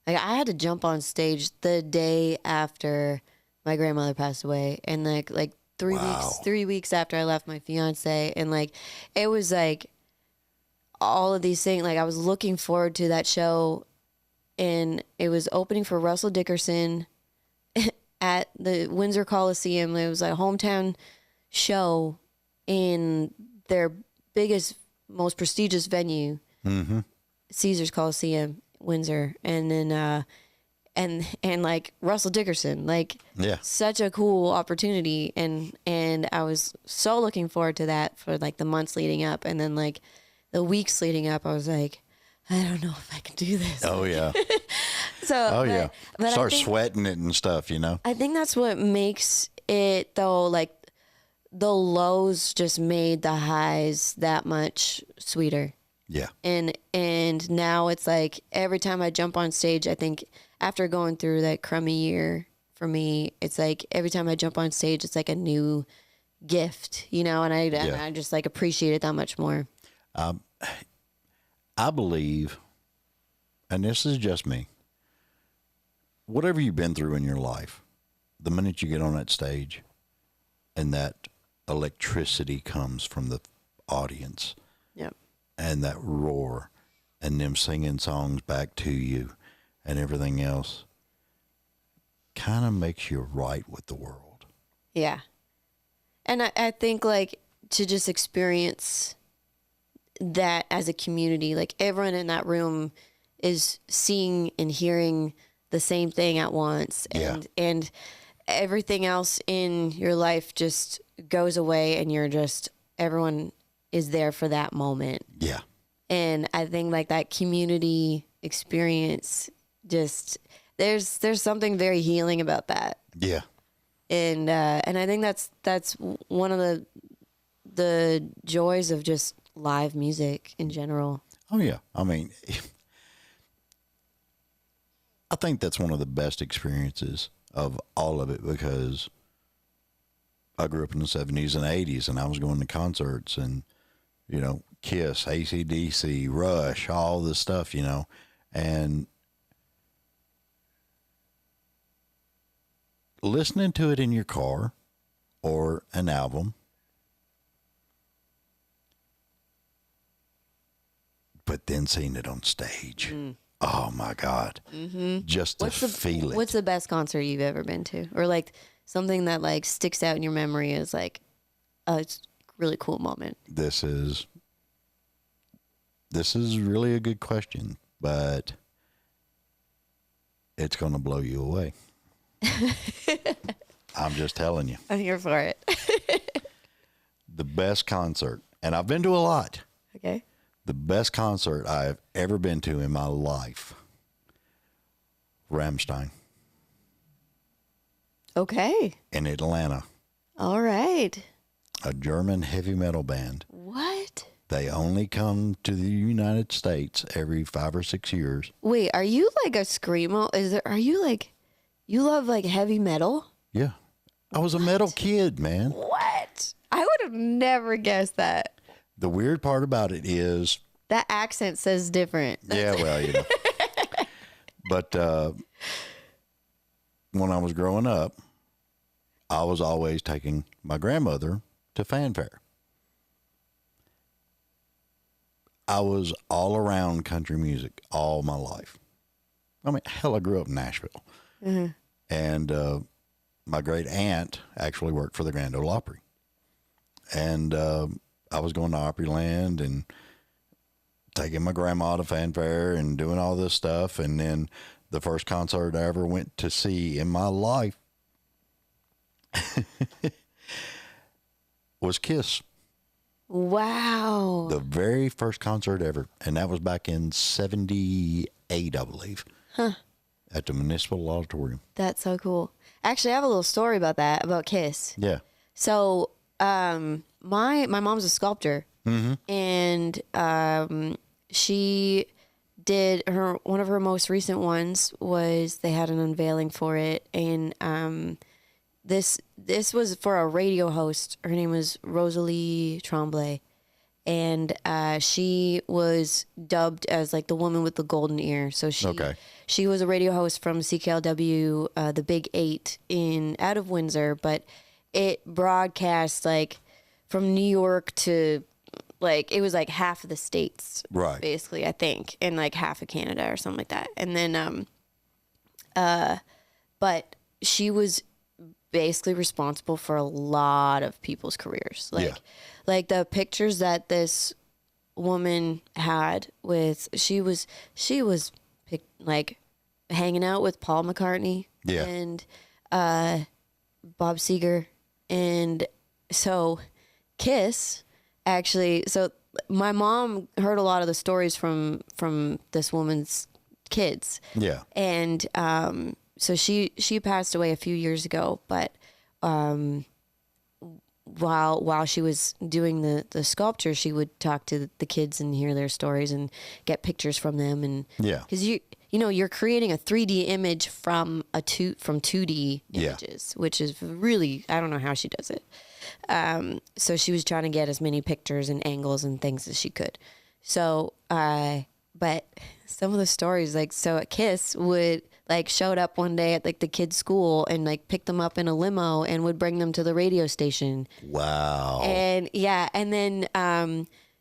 Like I had to jump on stage the day after my grandmother passed away, and like 3 weeks after I left my fiance, and like it was like all of these things. Like I was looking forward to that show, and it was opening for Russell Dickerson at the Windsor Coliseum. It was a hometown show in their biggest, most prestigious venue, Caesars Coliseum, Windsor. And then and like Russell Dickerson, like such a cool opportunity, and I was so looking forward to that for like the months leading up, and then like the weeks leading up, I was like, I don't know if I can do this. Oh yeah. So but start sweating it and stuff, I think that's what makes it though, like the lows just made the highs that much sweeter. Yeah. And now it's like every time I jump on stage, I think after going through that crummy year for me, it's like every time I jump on stage, it's like a new gift, and I just like appreciate it that much more. I believe, and this is just me, whatever you've been through in your life, the minute you get on that stage and that electricity comes from the audience, and that roar and them singing songs back to you and everything else kind of makes you right with the world. Yeah. And I think like to just experience that as a community, like everyone in that room is seeing and hearing the same thing at once, and everything else in your life just goes away, and everyone is there for that moment. Yeah. And I think like that community experience, just there's something very healing about that. Yeah. And I think that's one of the joys of just live music in general. Oh yeah. I mean, I think that's one of the best experiences of all of it, because I grew up in the 70s and 80s, and I was going to concerts and, Kiss, AC/DC, Rush, all this stuff, and listening to it in your car or an album, but then seeing it on stage. Oh my God. Just to feel it. What's the best concert you've ever been to? Or like something that like sticks out in your memory as like a really cool moment? This is really a good question, but it's going to blow you away. I'm just telling you. I'm here for it. The best concert, and I've been to a lot. Okay. The best concert I've ever been to in my life, Rammstein. Okay. In Atlanta. All right. A German heavy metal band. What? They only come to the United States every 5 or 6 years. Wait, are you like a screamo? Are you like, you love like heavy metal? Yeah. I was a metal kid, man. What? I would have never guessed that. The weird part about it is... That accent says different. Yeah, well, you know. But when I was growing up, I was always taking my grandmother to fanfare. I was all around country music all my life. I mean, hell, I grew up in Nashville. Mm-hmm. And my great aunt actually worked for the Grand Ole Opry. And I was going to Opryland and taking my grandma to fanfare and doing all this stuff. And then the first concert I ever went to see in my life was Kiss. Wow. The very first concert ever. And that was back in 78, I believe. Huh. At the Municipal Auditorium. That's so cool. Actually, I have a little story about that, about Kiss. Yeah. So, my mom's a sculptor. Mm-hmm. And she did one of her most recent ones was they had an unveiling for it. And this was for a radio host. Her name was Rosalie Tremblay. And she was dubbed as like the woman with the golden ear. So she was a radio host from CKLW, the Big 8 out of Windsor, but it broadcast like from New York to like, it was like half of the states, right? Basically, I think, and like half of Canada or something like that. And then, but she was basically responsible for a lot of people's careers. Like the pictures that this woman had with, she was like hanging out with Paul McCartney and Bob Seger. And so Kiss actually, so my mom heard a lot of the stories from this woman's kids. Yeah. And so she passed away a few years ago, but while she was doing the sculpture, she would talk to the kids and hear their stories and get pictures from them. And because you're creating a 3D image from 2D images, which is really, I don't know how she does it. So she was trying to get as many pictures and angles and things as she could. So, but some of the stories, like, so at Kiss would like showed up one day at like the kids' school and like picked them up in a limo and would bring them to the radio station. Wow. And yeah. And then,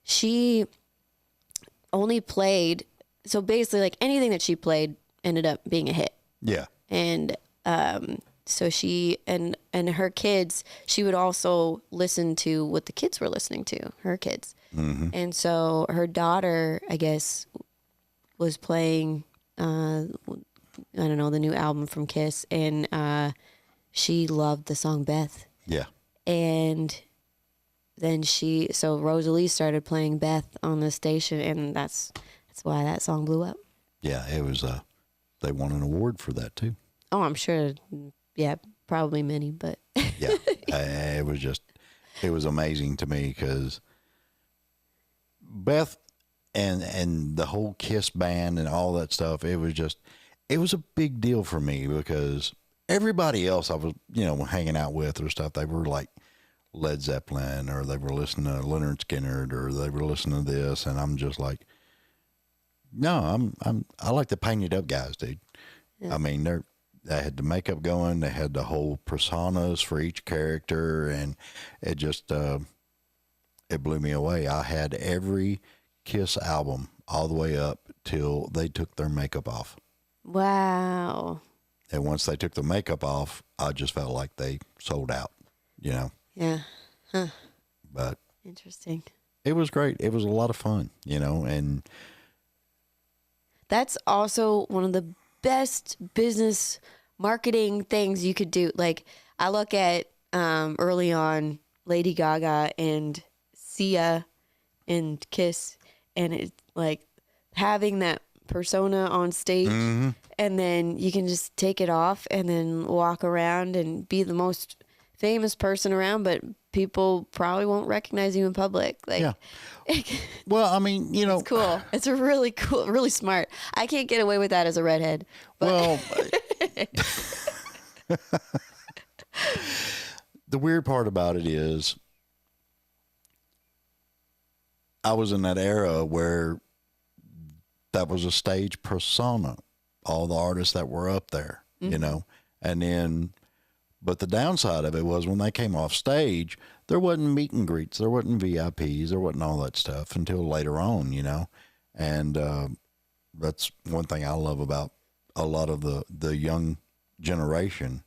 she only played, so basically like anything that she played ended up being a hit. Yeah. And, so she and her kids, she would also listen to what the kids were listening to, her kids. Mm-hmm. And so her daughter, I guess, was playing, I don't know, the new album from Kiss, and she loved the song Beth. Yeah. And then so Rosalie started playing Beth on the station, and that's why that song blew up. Yeah, it was, they won an award for that too. Oh, I'm sure. Yeah, probably many, but. Yeah, it was amazing to me because Beth and the whole Kiss band and all that stuff, it was a big deal for me because everybody else I was, hanging out with or stuff, they were like Led Zeppelin or they were listening to Leonard Skinner or they were listening to this. And I'm just like, no, I like the painted up guys, dude. Yeah. I mean, they had the makeup going, they had the whole personas for each character, and it just, it blew me away. I had every Kiss album all the way up till they took their makeup off. Wow. And once they took the makeup off, I just felt like they sold out, Yeah. Huh. But Interesting. It was great. It was a lot of fun, and That's also one of the best business marketing things you could do. Like, I look at early on Lady Gaga and Sia and Kiss, and it's like having that persona on stage, and then you can just take it off and then walk around and be the most famous person around, but people probably won't recognize you in public. Like, yeah. Well, I mean, it's cool. It's a really cool, really smart. I can't get away with that as a redhead. But. Well, the weird part about it is I was in that era where that was a stage persona, all the artists that were up there, and then, but the downside of it was when they came off stage, there wasn't meet and greets, there wasn't VIPs, there wasn't all that stuff until later on, and that's one thing I love about a lot of the young generation.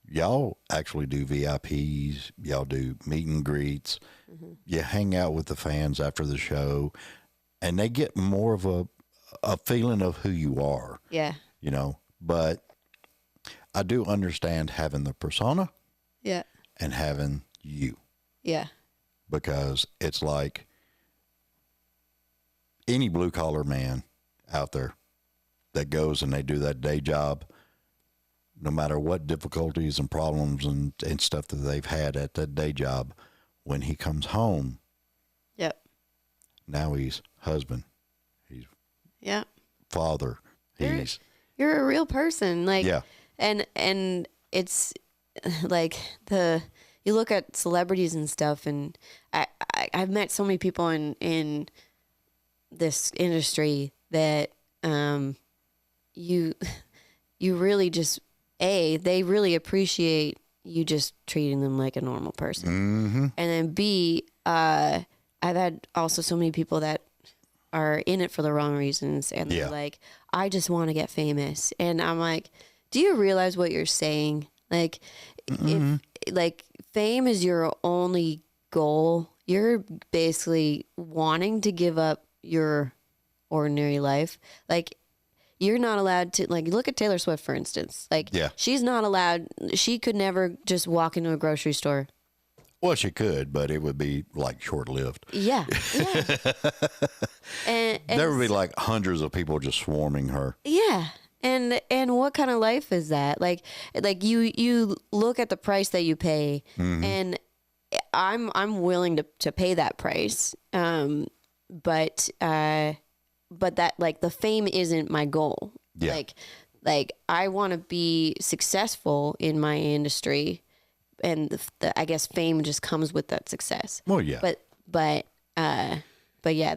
Y'all actually do VIPs, y'all do meet and greets, you hang out with the fans after the show, and they get more of a feeling of who you are. Yeah. But I do understand having the persona. Yeah. And having you. Yeah. Because it's like any blue collar man out there that goes and they do that day job, no matter what difficulties and problems and stuff that they've had at that day job, when he comes home, yep. Now he's husband, he's father, you're a real person. Like, yeah. And it's like you look at celebrities and stuff, and I've met so many people in this industry that you really just they really appreciate you just treating them like a normal person, and then B, I've had also so many people that are in it for the wrong reasons, and they're like, I just want to get famous, and I'm like, do you realize what you're saying? Like, if like fame is your only goal, you're basically wanting to give up your ordinary life. Like, you're not allowed to, like, look at Taylor Swift, for instance. Like, she's not allowed, she could never just walk into a grocery store. Well, she could, but it would be like short-lived. Yeah. and there would be like hundreds of people just swarming her. Yeah. And what kind of life is that? Like you look at the price that you pay, and I'm willing to pay that price. But that, like, the fame isn't my goal. Yeah. Like I want to be successful in my industry, and I guess fame just comes with that success. Well, yeah. But yeah,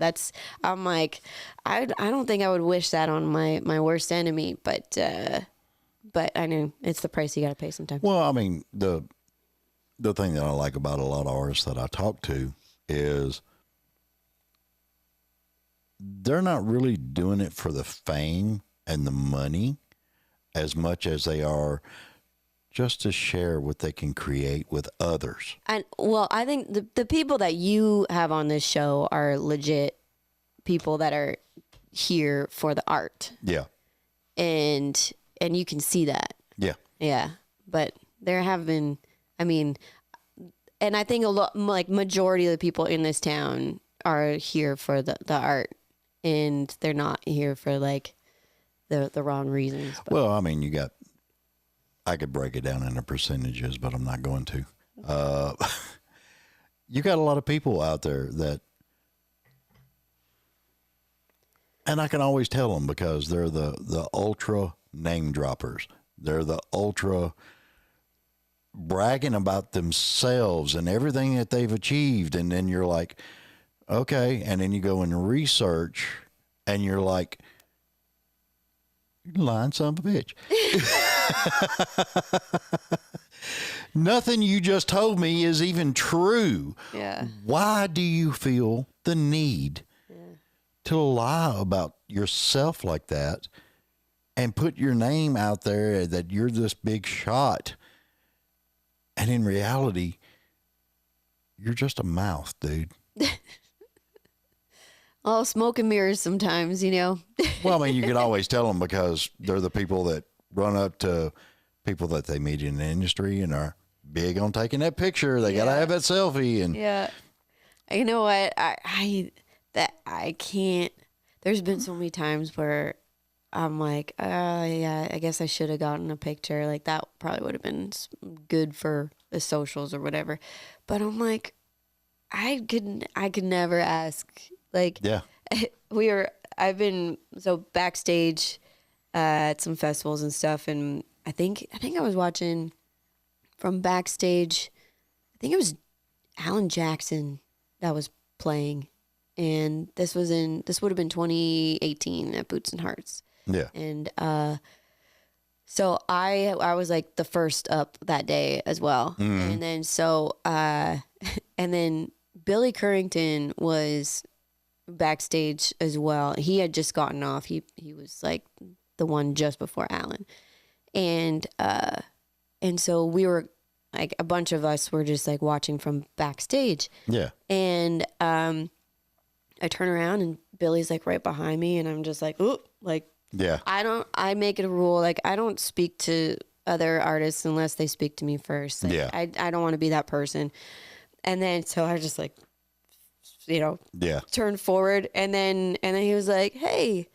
I'm like, I don't think I would wish that on my worst enemy, but I knew it's the price you got to pay sometimes. Well, I mean, the thing that I like about a lot of artists that I talk to is they're not really doing it for the fame and the money as much as they are just to share what they can create with others. And well, I think the people that you have on this show are legit people that are here for the art. Yeah. And you can see that. Yeah. Yeah. But there have been, I mean, and I think a lot, like, majority of the people in this town are here for the art, and they're not here for, like, the wrong reasons. But. Well, I mean, I could break it down into percentages, but I'm not going to. You got a lot of people out there that, and I can always tell them because they're the ultra name droppers. They're the ultra bragging about themselves and everything that they've achieved. And then you're like, okay. And then you go and research and you're like, you lying son of a bitch. Nothing you just told me is even true. Yeah. Why do you feel the need to lie about yourself like that and put your name out there that you're this big shot? And in reality, you're just a mouth, dude. Oh, smoke and mirrors sometimes, you know. Well, I mean, you could always tell them because they're the people that run up to people that they meet in the industry and are big on taking that picture. They got to have that selfie. And yeah. You know what? I can't. There's been so many times where I'm like, yeah, I guess I should have gotten a picture. Like that probably would have been good for the socials or whatever. But I'm like, I could never ask. Like, yeah, I've been so backstage at some festivals and stuff, and I think I was watching from backstage. I think it was Alan Jackson that was playing, and this would have been 2018 at Boots and Hearts. yeah, And so I was like the first up that day as well, and then and then Billy Currington was backstage as well. He had just gotten off. He was like the one just before Alan, and so we were like a bunch of us were just like watching from backstage. yeah, And I turn around and Billy's like right behind me, and I'm just like, ooh, like yeah, I make it a rule, like I don't speak to other artists unless they speak to me first. Like, yeah. I don't want to be that person. And then so I just like, you know, yeah. turned forward, and then he was like, "Hey,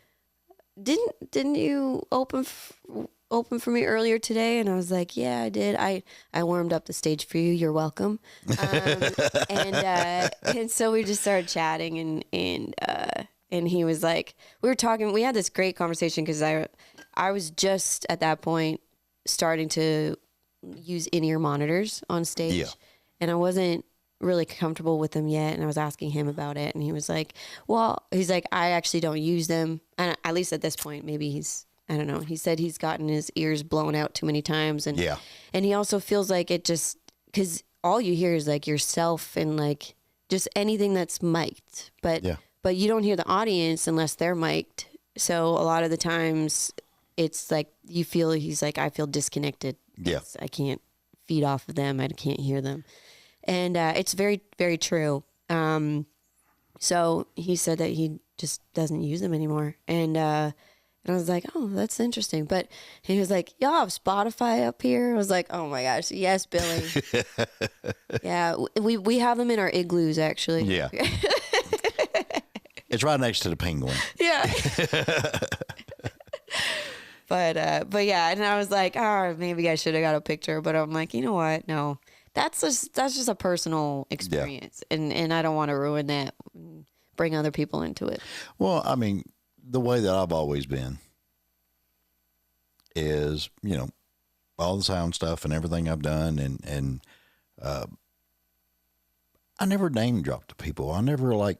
didn't you open for me earlier today?" And I was like, "Yeah, I did. I warmed up the stage for you. You're welcome." And so we just started chatting, and he was like, we were talking. We had this great conversation because I was just at that point starting to use in-ear monitors on stage, and I wasn't really comfortable with them yet, and I was asking him about it, and he was like, I actually don't use them, and at least at this point, maybe I don't know, he said he's gotten his ears blown out too many times, and he also feels like it just, because all you hear is like yourself and like just anything that's mic'd, but you don't hear the audience unless they're mic'd, so a lot of the times it's like you feel, he's like, I feel disconnected. I can't feed off of them, I can't hear them. And it's very, very true. So he said that he just doesn't use them anymore. And I was like, oh, that's interesting. But he was like, y'all have Spotify up here? I was like, oh my gosh, yes, Billy. Yeah, we have them in our igloos, actually. Yeah. It's right next to the penguin. Yeah. But yeah, and I was like, oh, maybe I should have got a picture. But I'm like, you know what? No. That's just a personal experience, and I don't want to ruin that, bring other people into it. Well, I mean, the way that I've always been is, you know, all the sound stuff and everything I've done, and I never name dropped to people. I never like,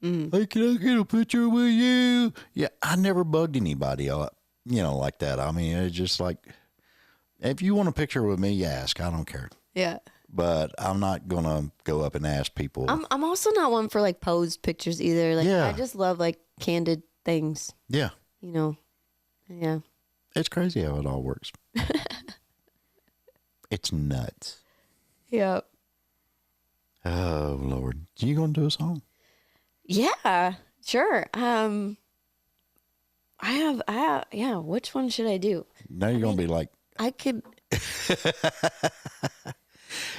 hey, can I get a picture with you? Yeah, I never bugged anybody, you know, like that. I mean, it's just like, if you want a picture with me, ask. I don't care. Yeah. But I'm not going to go up and ask people. I'm also not one for like posed pictures either. Like, I just love like candid things. Yeah. You know? Yeah. It's crazy how it all works. It's nuts. Yeah. Oh, Lord. You going to do a song? Yeah, sure. I have, yeah, which one should I do? Now you're going to be like, I could.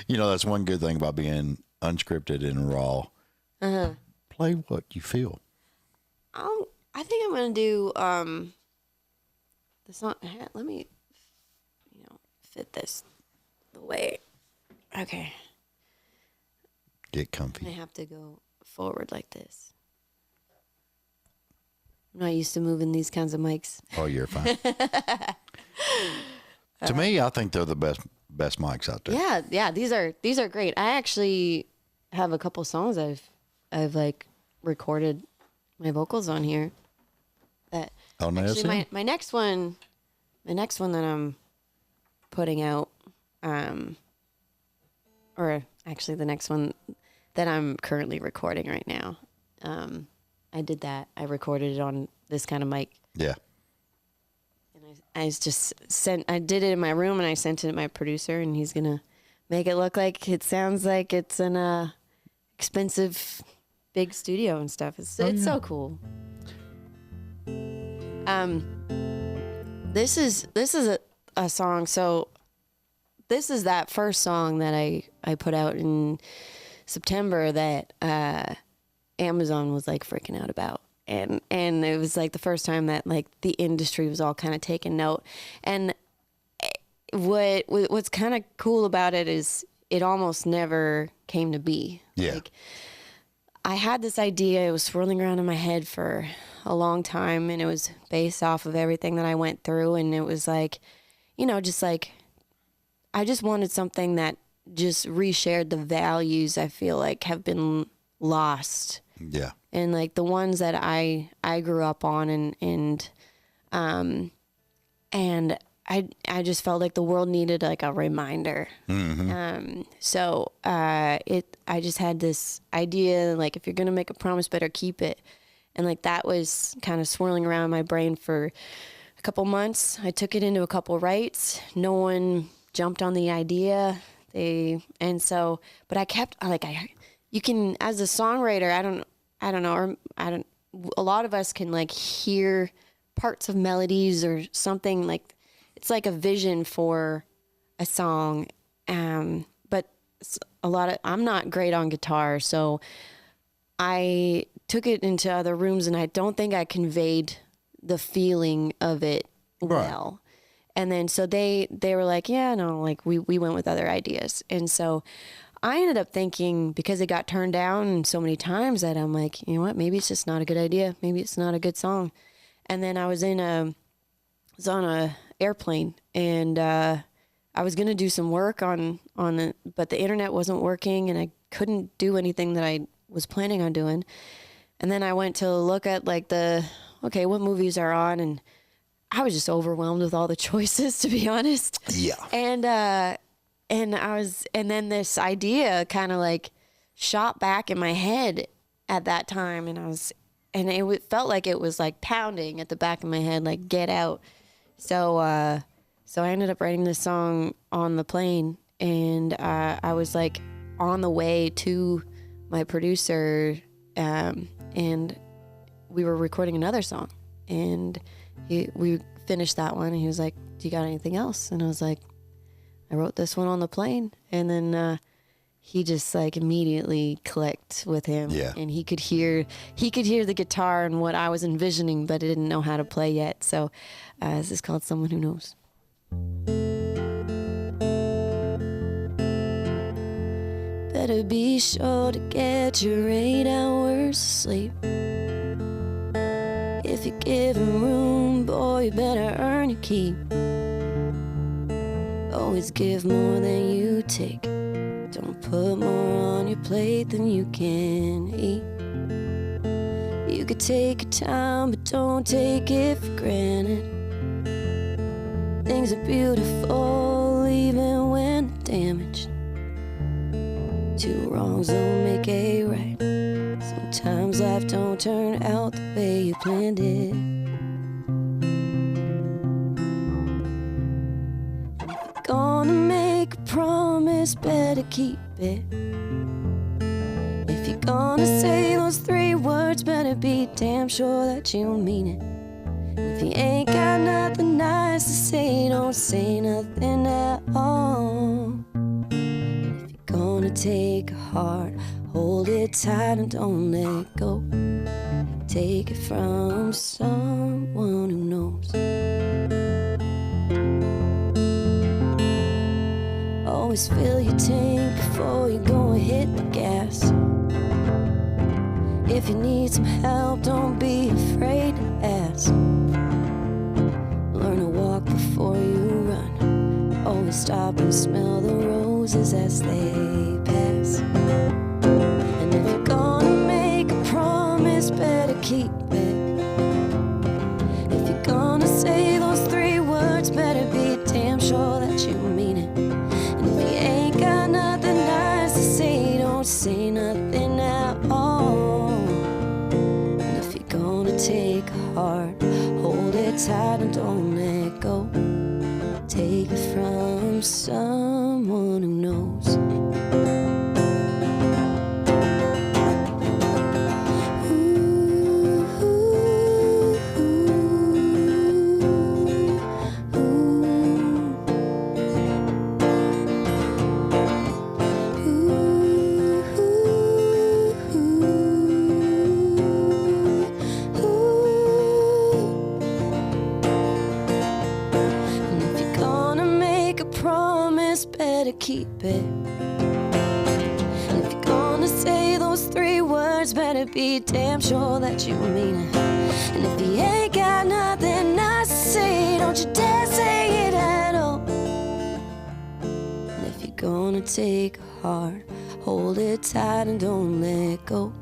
You know, that's one good thing about being unscripted and raw. Play what you feel. I think I'm going to do, the song. Let me, fit this the way. Okay. Get comfy. I have to go forward like this. I'm not used to moving these kinds of mics. Oh, you're fine. To me, I think they're the best mics out there. Yeah, these are great. I actually have a couple songs I've like recorded my vocals on here. That actually my next one that I'm putting out, or actually the next one that I'm currently recording right now. I did that. I recorded it on this kind of mic. Yeah. I did it in my room, and I sent it to my producer, and he's gonna make it look like it sounds like it's in a expensive big studio and stuff. It's so cool. This is a song. So this is that first song that I put out in September that Amazon was like freaking out about. And it was like the first time that like the industry was all kind of taking note. And what's kind of cool about it is it almost never came to be. Yeah. Like, I had this idea. It was swirling around in my head for a long time, and it was based off of everything that I went through. And it was like, you know, just like, I just wanted something that just reshared the values I feel like have been lost. Yeah. And like the ones that I grew up on, and I just felt like the world needed like a reminder. So I just had this idea, like, if you're gonna make a promise, better keep it. And like that was kind of swirling around in my brain for a couple months. I took it into a couple writes. No one jumped on the idea. But I kept like, you can, as a songwriter, a lot of us can like hear parts of melodies or something, like it's like a vision for a song. But I'm not great on guitar, so I took it into other rooms and I don't think I conveyed the feeling of it well. And then so they were like, yeah, no, like we went with other ideas. And so I ended up thinking, because it got turned down so many times, that I'm like, you know what, maybe it's just not a good idea. Maybe it's not a good song. And then I was on a airplane, and I was going to do some work on it, but the internet wasn't working and I couldn't do anything that I was planning on doing. And then I went to look at like what movies are on, and I was just overwhelmed with all the choices, to be honest. Yeah. And then this idea kind of like shot back in my head at that time, and it felt like it was like pounding at the back of my head, like, get out. So I ended up writing this song on the plane, and I was like on the way to my producer, and we were recording another song, and we finished that one, and he was like, do you got anything else? And I was like, I wrote this one on the plane. And then he just like immediately clicked with him. Yeah. And he could hear the guitar and what I was envisioning, but I didn't know how to play yet. So this is called Someone Who Knows. Better be sure to get your 8 hours of sleep. If you're giving room, boy, you better earn your keep. Always give more than you take. Don't put more on your plate than you can eat. You could take your time, but don't take it for granted. Things are beautiful even when they're damaged. 2 wrongs don't make a right. Sometimes life don't turn out the way you planned it. Gonna make a promise, better keep it. If you're gonna say those 3 words, better be damn sure that you mean it. If you ain't got nothing nice to say, don't say nothing at all. If you're gonna take a heart, hold it tight and don't let it go. Take it from someone who knows. Always fill your tank before you go and hit the gas. If you need some help, don't be afraid to ask. Learn to walk before you run. Always stop and smell the roses as they pass. And if you're gonna make a promise, better keep it. If you're gonna say those 3 words, better be damn sure that you mean it. And if you ain't got nothing nice to say, don't say nothing at all. And if you're gonna take a heart, hold it tight and don't let it go. Take it from someone who knows. to keep it. And if you're gonna say those 3 words, better be damn sure that you mean it. And if you ain't got nothing nice to say, don't you dare say it at all. And if you're gonna take a heart, hold it tight and don't let go.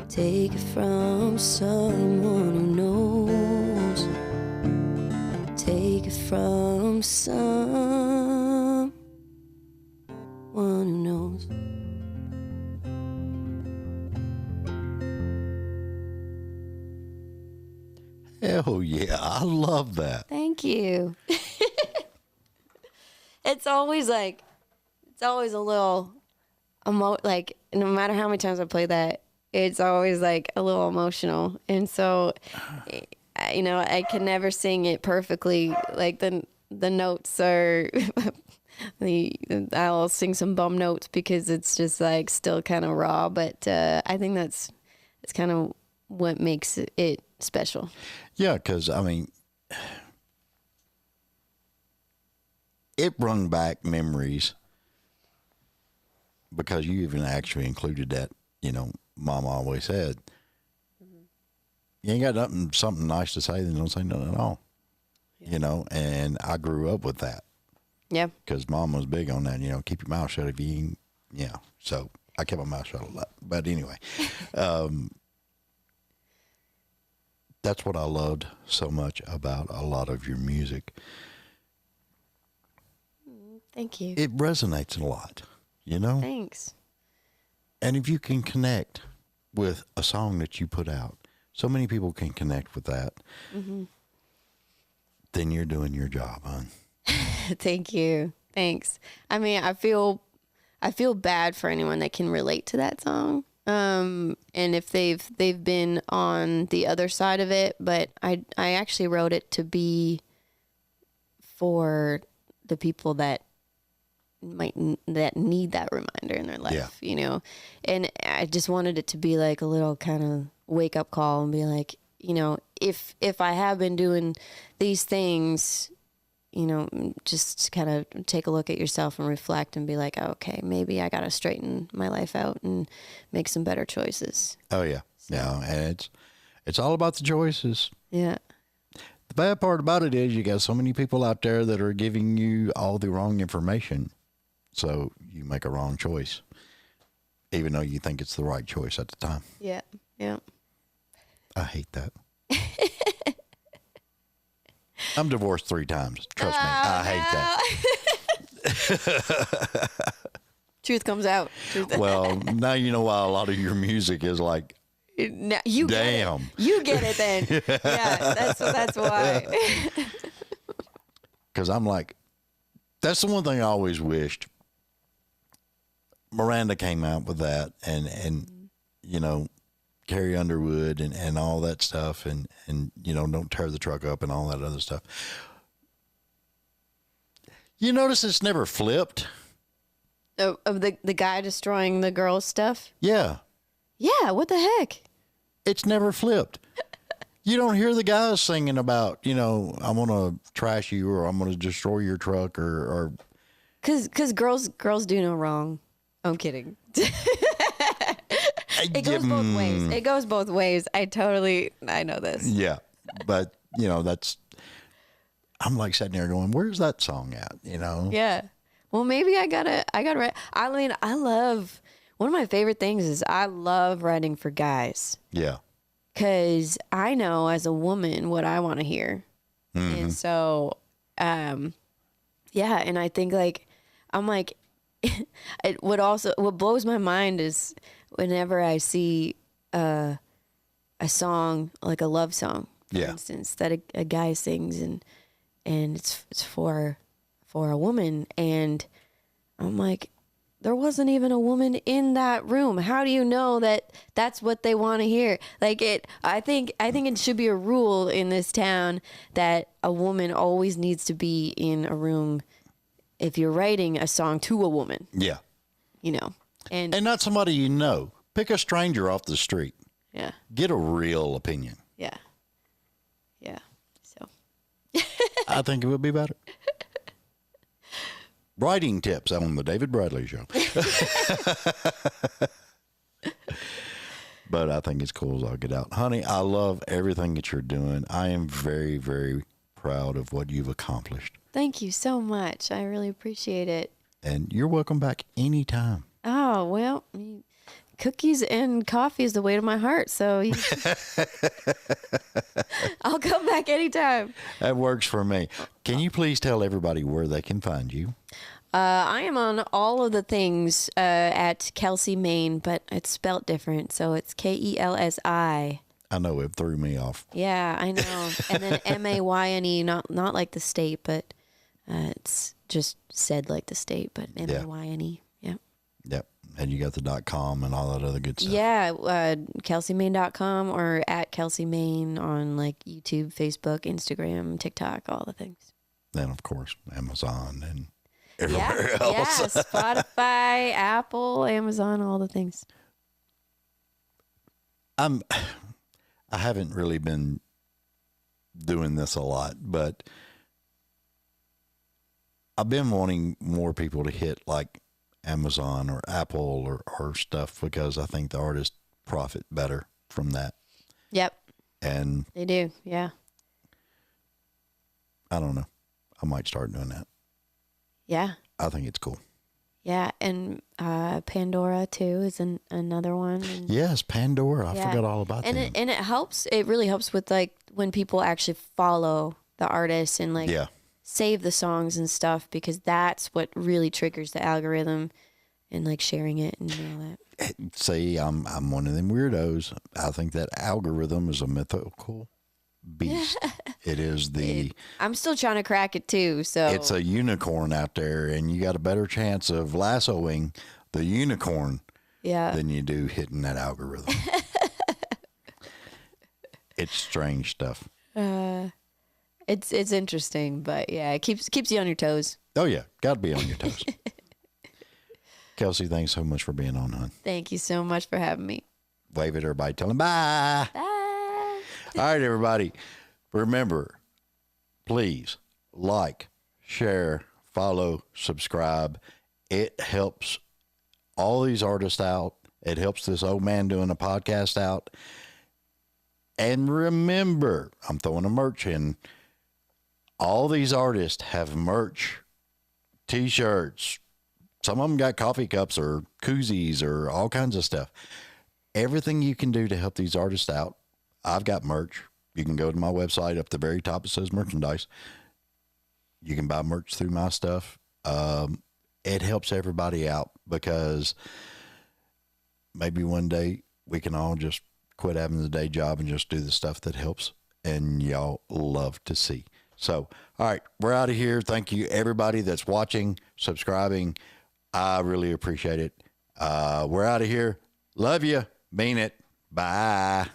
Take it from someone who knows. Take it from someone who knows. Hell yeah, I love that. Thank you. It's always a little like, no matter how many times I play that, it's always like a little emotional. And so, you know, I can never sing it perfectly. Like the notes are, I'll sing some bum notes because it's just like still kind of raw. But I think it's kind of what makes it special. Yeah, because, I mean, it brought back memories because you even actually included that, you know, Mom always said, you ain't got something nice to say, then don't say nothing at all. Yeah. You know, and I grew up with that. Yeah. Because Mom was big on that, you know, keep your mouth shut if you ain't, yeah. So I kept my mouth shut a lot. But anyway, that's what I loved so much about a lot of your music. Thank you. It resonates a lot, you know? Thanks. And if you can connect with a song that you put out, so many people can connect with that, then you're doing your job, hon. Thank you. Thanks. I mean, I feel bad for anyone that can relate to that song. And if they've been on the other side of it, but I actually wrote it to be for the people that need that reminder in their life, you know. And I just wanted it to be like a little kind of wake up call and be like, you know, if I have been doing these things, you know, just kind of take a look at yourself and reflect and be like, oh, okay, maybe I got to straighten my life out and make some better choices. Oh yeah. So. Yeah. And it's all about the choices. Yeah. The bad part about it is you got so many people out there that are giving you all the wrong information. So you make a wrong choice, even though you think it's the right choice at the time. Yeah. Yeah. I hate that. I'm divorced 3 times. Trust me. I hate that. Truth comes out. Well, now you know why a lot of your music is like, now, you damn. Get it. You get it then. Yeah, that's why. Because I'm like, that's the one thing I always wished. Miranda came out with that and you know, Carrie Underwood and all that stuff and, you know, don't tear the truck up and all that other stuff. You notice it's never flipped? Of the guy destroying the girl's stuff? Yeah. Yeah, what the heck? It's never flipped. You don't hear the guys singing about, you know, I'm going to trash you or I'm going to destroy your truck or. Cause girls do no wrong. I'm kidding. It goes both ways. It goes both ways. I know this. Yeah. But, you know, I'm like sitting there going, where's that song at? You know? Yeah. Well, maybe I gotta write. I mean, one of my favorite things is I love writing for guys. Yeah. Cause I know as a woman what I want to hear. Mm-hmm. And so, yeah. And I think like, I'm like, what blows my mind is whenever I see a song, like a love song, for instance, that a guy sings and it's for a woman, and I'm like, there wasn't even a woman in that room. How do you know that that's what they want to hear? Like I think it should be a rule in this town that a woman always needs to be in a room if you're writing a song to a woman. Yeah. You know. And not somebody you know. Pick a stranger off the street. Yeah. Get a real opinion. Yeah. Yeah. So I think it would be better. writing tips on the David Bradley Show. But I think it's cool as I'll get out. Honey, I love everything that you're doing. I am very, very proud of what you've accomplished. Thank you so much. I really appreciate it. And you're welcome back anytime. Oh, well, cookies and coffee is the way to my heart. So I'll come back anytime. That works for me. Can you please tell everybody where they can find you? I am on all of the things at Kelsi, Mayne, but it's spelt different. So it's Kelsi. I know it threw me off. Yeah, I know. And then Mayne, not like the state, but it's just said like the state, but Mayne. Yeah. Yep. And you got the .com and all that other good stuff. Yeah, KelsiMaine.com or at Kelsi Mayne on like YouTube, Facebook, Instagram, TikTok, all the things. Then, of course, Amazon and everywhere else. Yeah, Spotify, Apple, Amazon, all the things. I haven't really been doing this a lot, but I've been wanting more people to hit like Amazon or Apple or stuff because I think the artists profit better from that. Yep. And they do. Yeah. I don't know. I might start doing that. Yeah. I think it's cool. Yeah. And Pandora too is another one. And yes. Pandora. I forgot all about that. And it helps. It really helps with like when people actually follow the artist and like save the songs and stuff, because that's what really triggers the algorithm and like sharing it and all that. See, I'm one of them weirdos. I think that algorithm is a mythical beast. It is I'm still trying to crack it too. So it's a unicorn out there, and you got a better chance of lassoing the unicorn than you do hitting that algorithm. It's strange stuff. It's interesting, but yeah, it keeps you on your toes. Oh yeah, got to be on your toes. Kelsi, thanks so much for being on, hon. Thank you so much for having me. Wave at everybody. Tell them bye. Bye. All right, everybody. Remember, please like, share, follow, subscribe. It helps all these artists out. It helps this old man doing a podcast out. And remember, I'm throwing a merch in. All these artists have merch, T-shirts. Some of them got coffee cups or koozies or all kinds of stuff. Everything you can do to help these artists out. I've got merch. You can go to my website. Up the very top, it says merchandise. You can buy merch through my stuff. It helps everybody out, because maybe one day we can all just quit having the day job and just do the stuff that helps, and y'all love to see. So, all right, we're out of here. Thank you, everybody that's watching, subscribing. I really appreciate it. We're out of here. Love you. Mean it. Bye.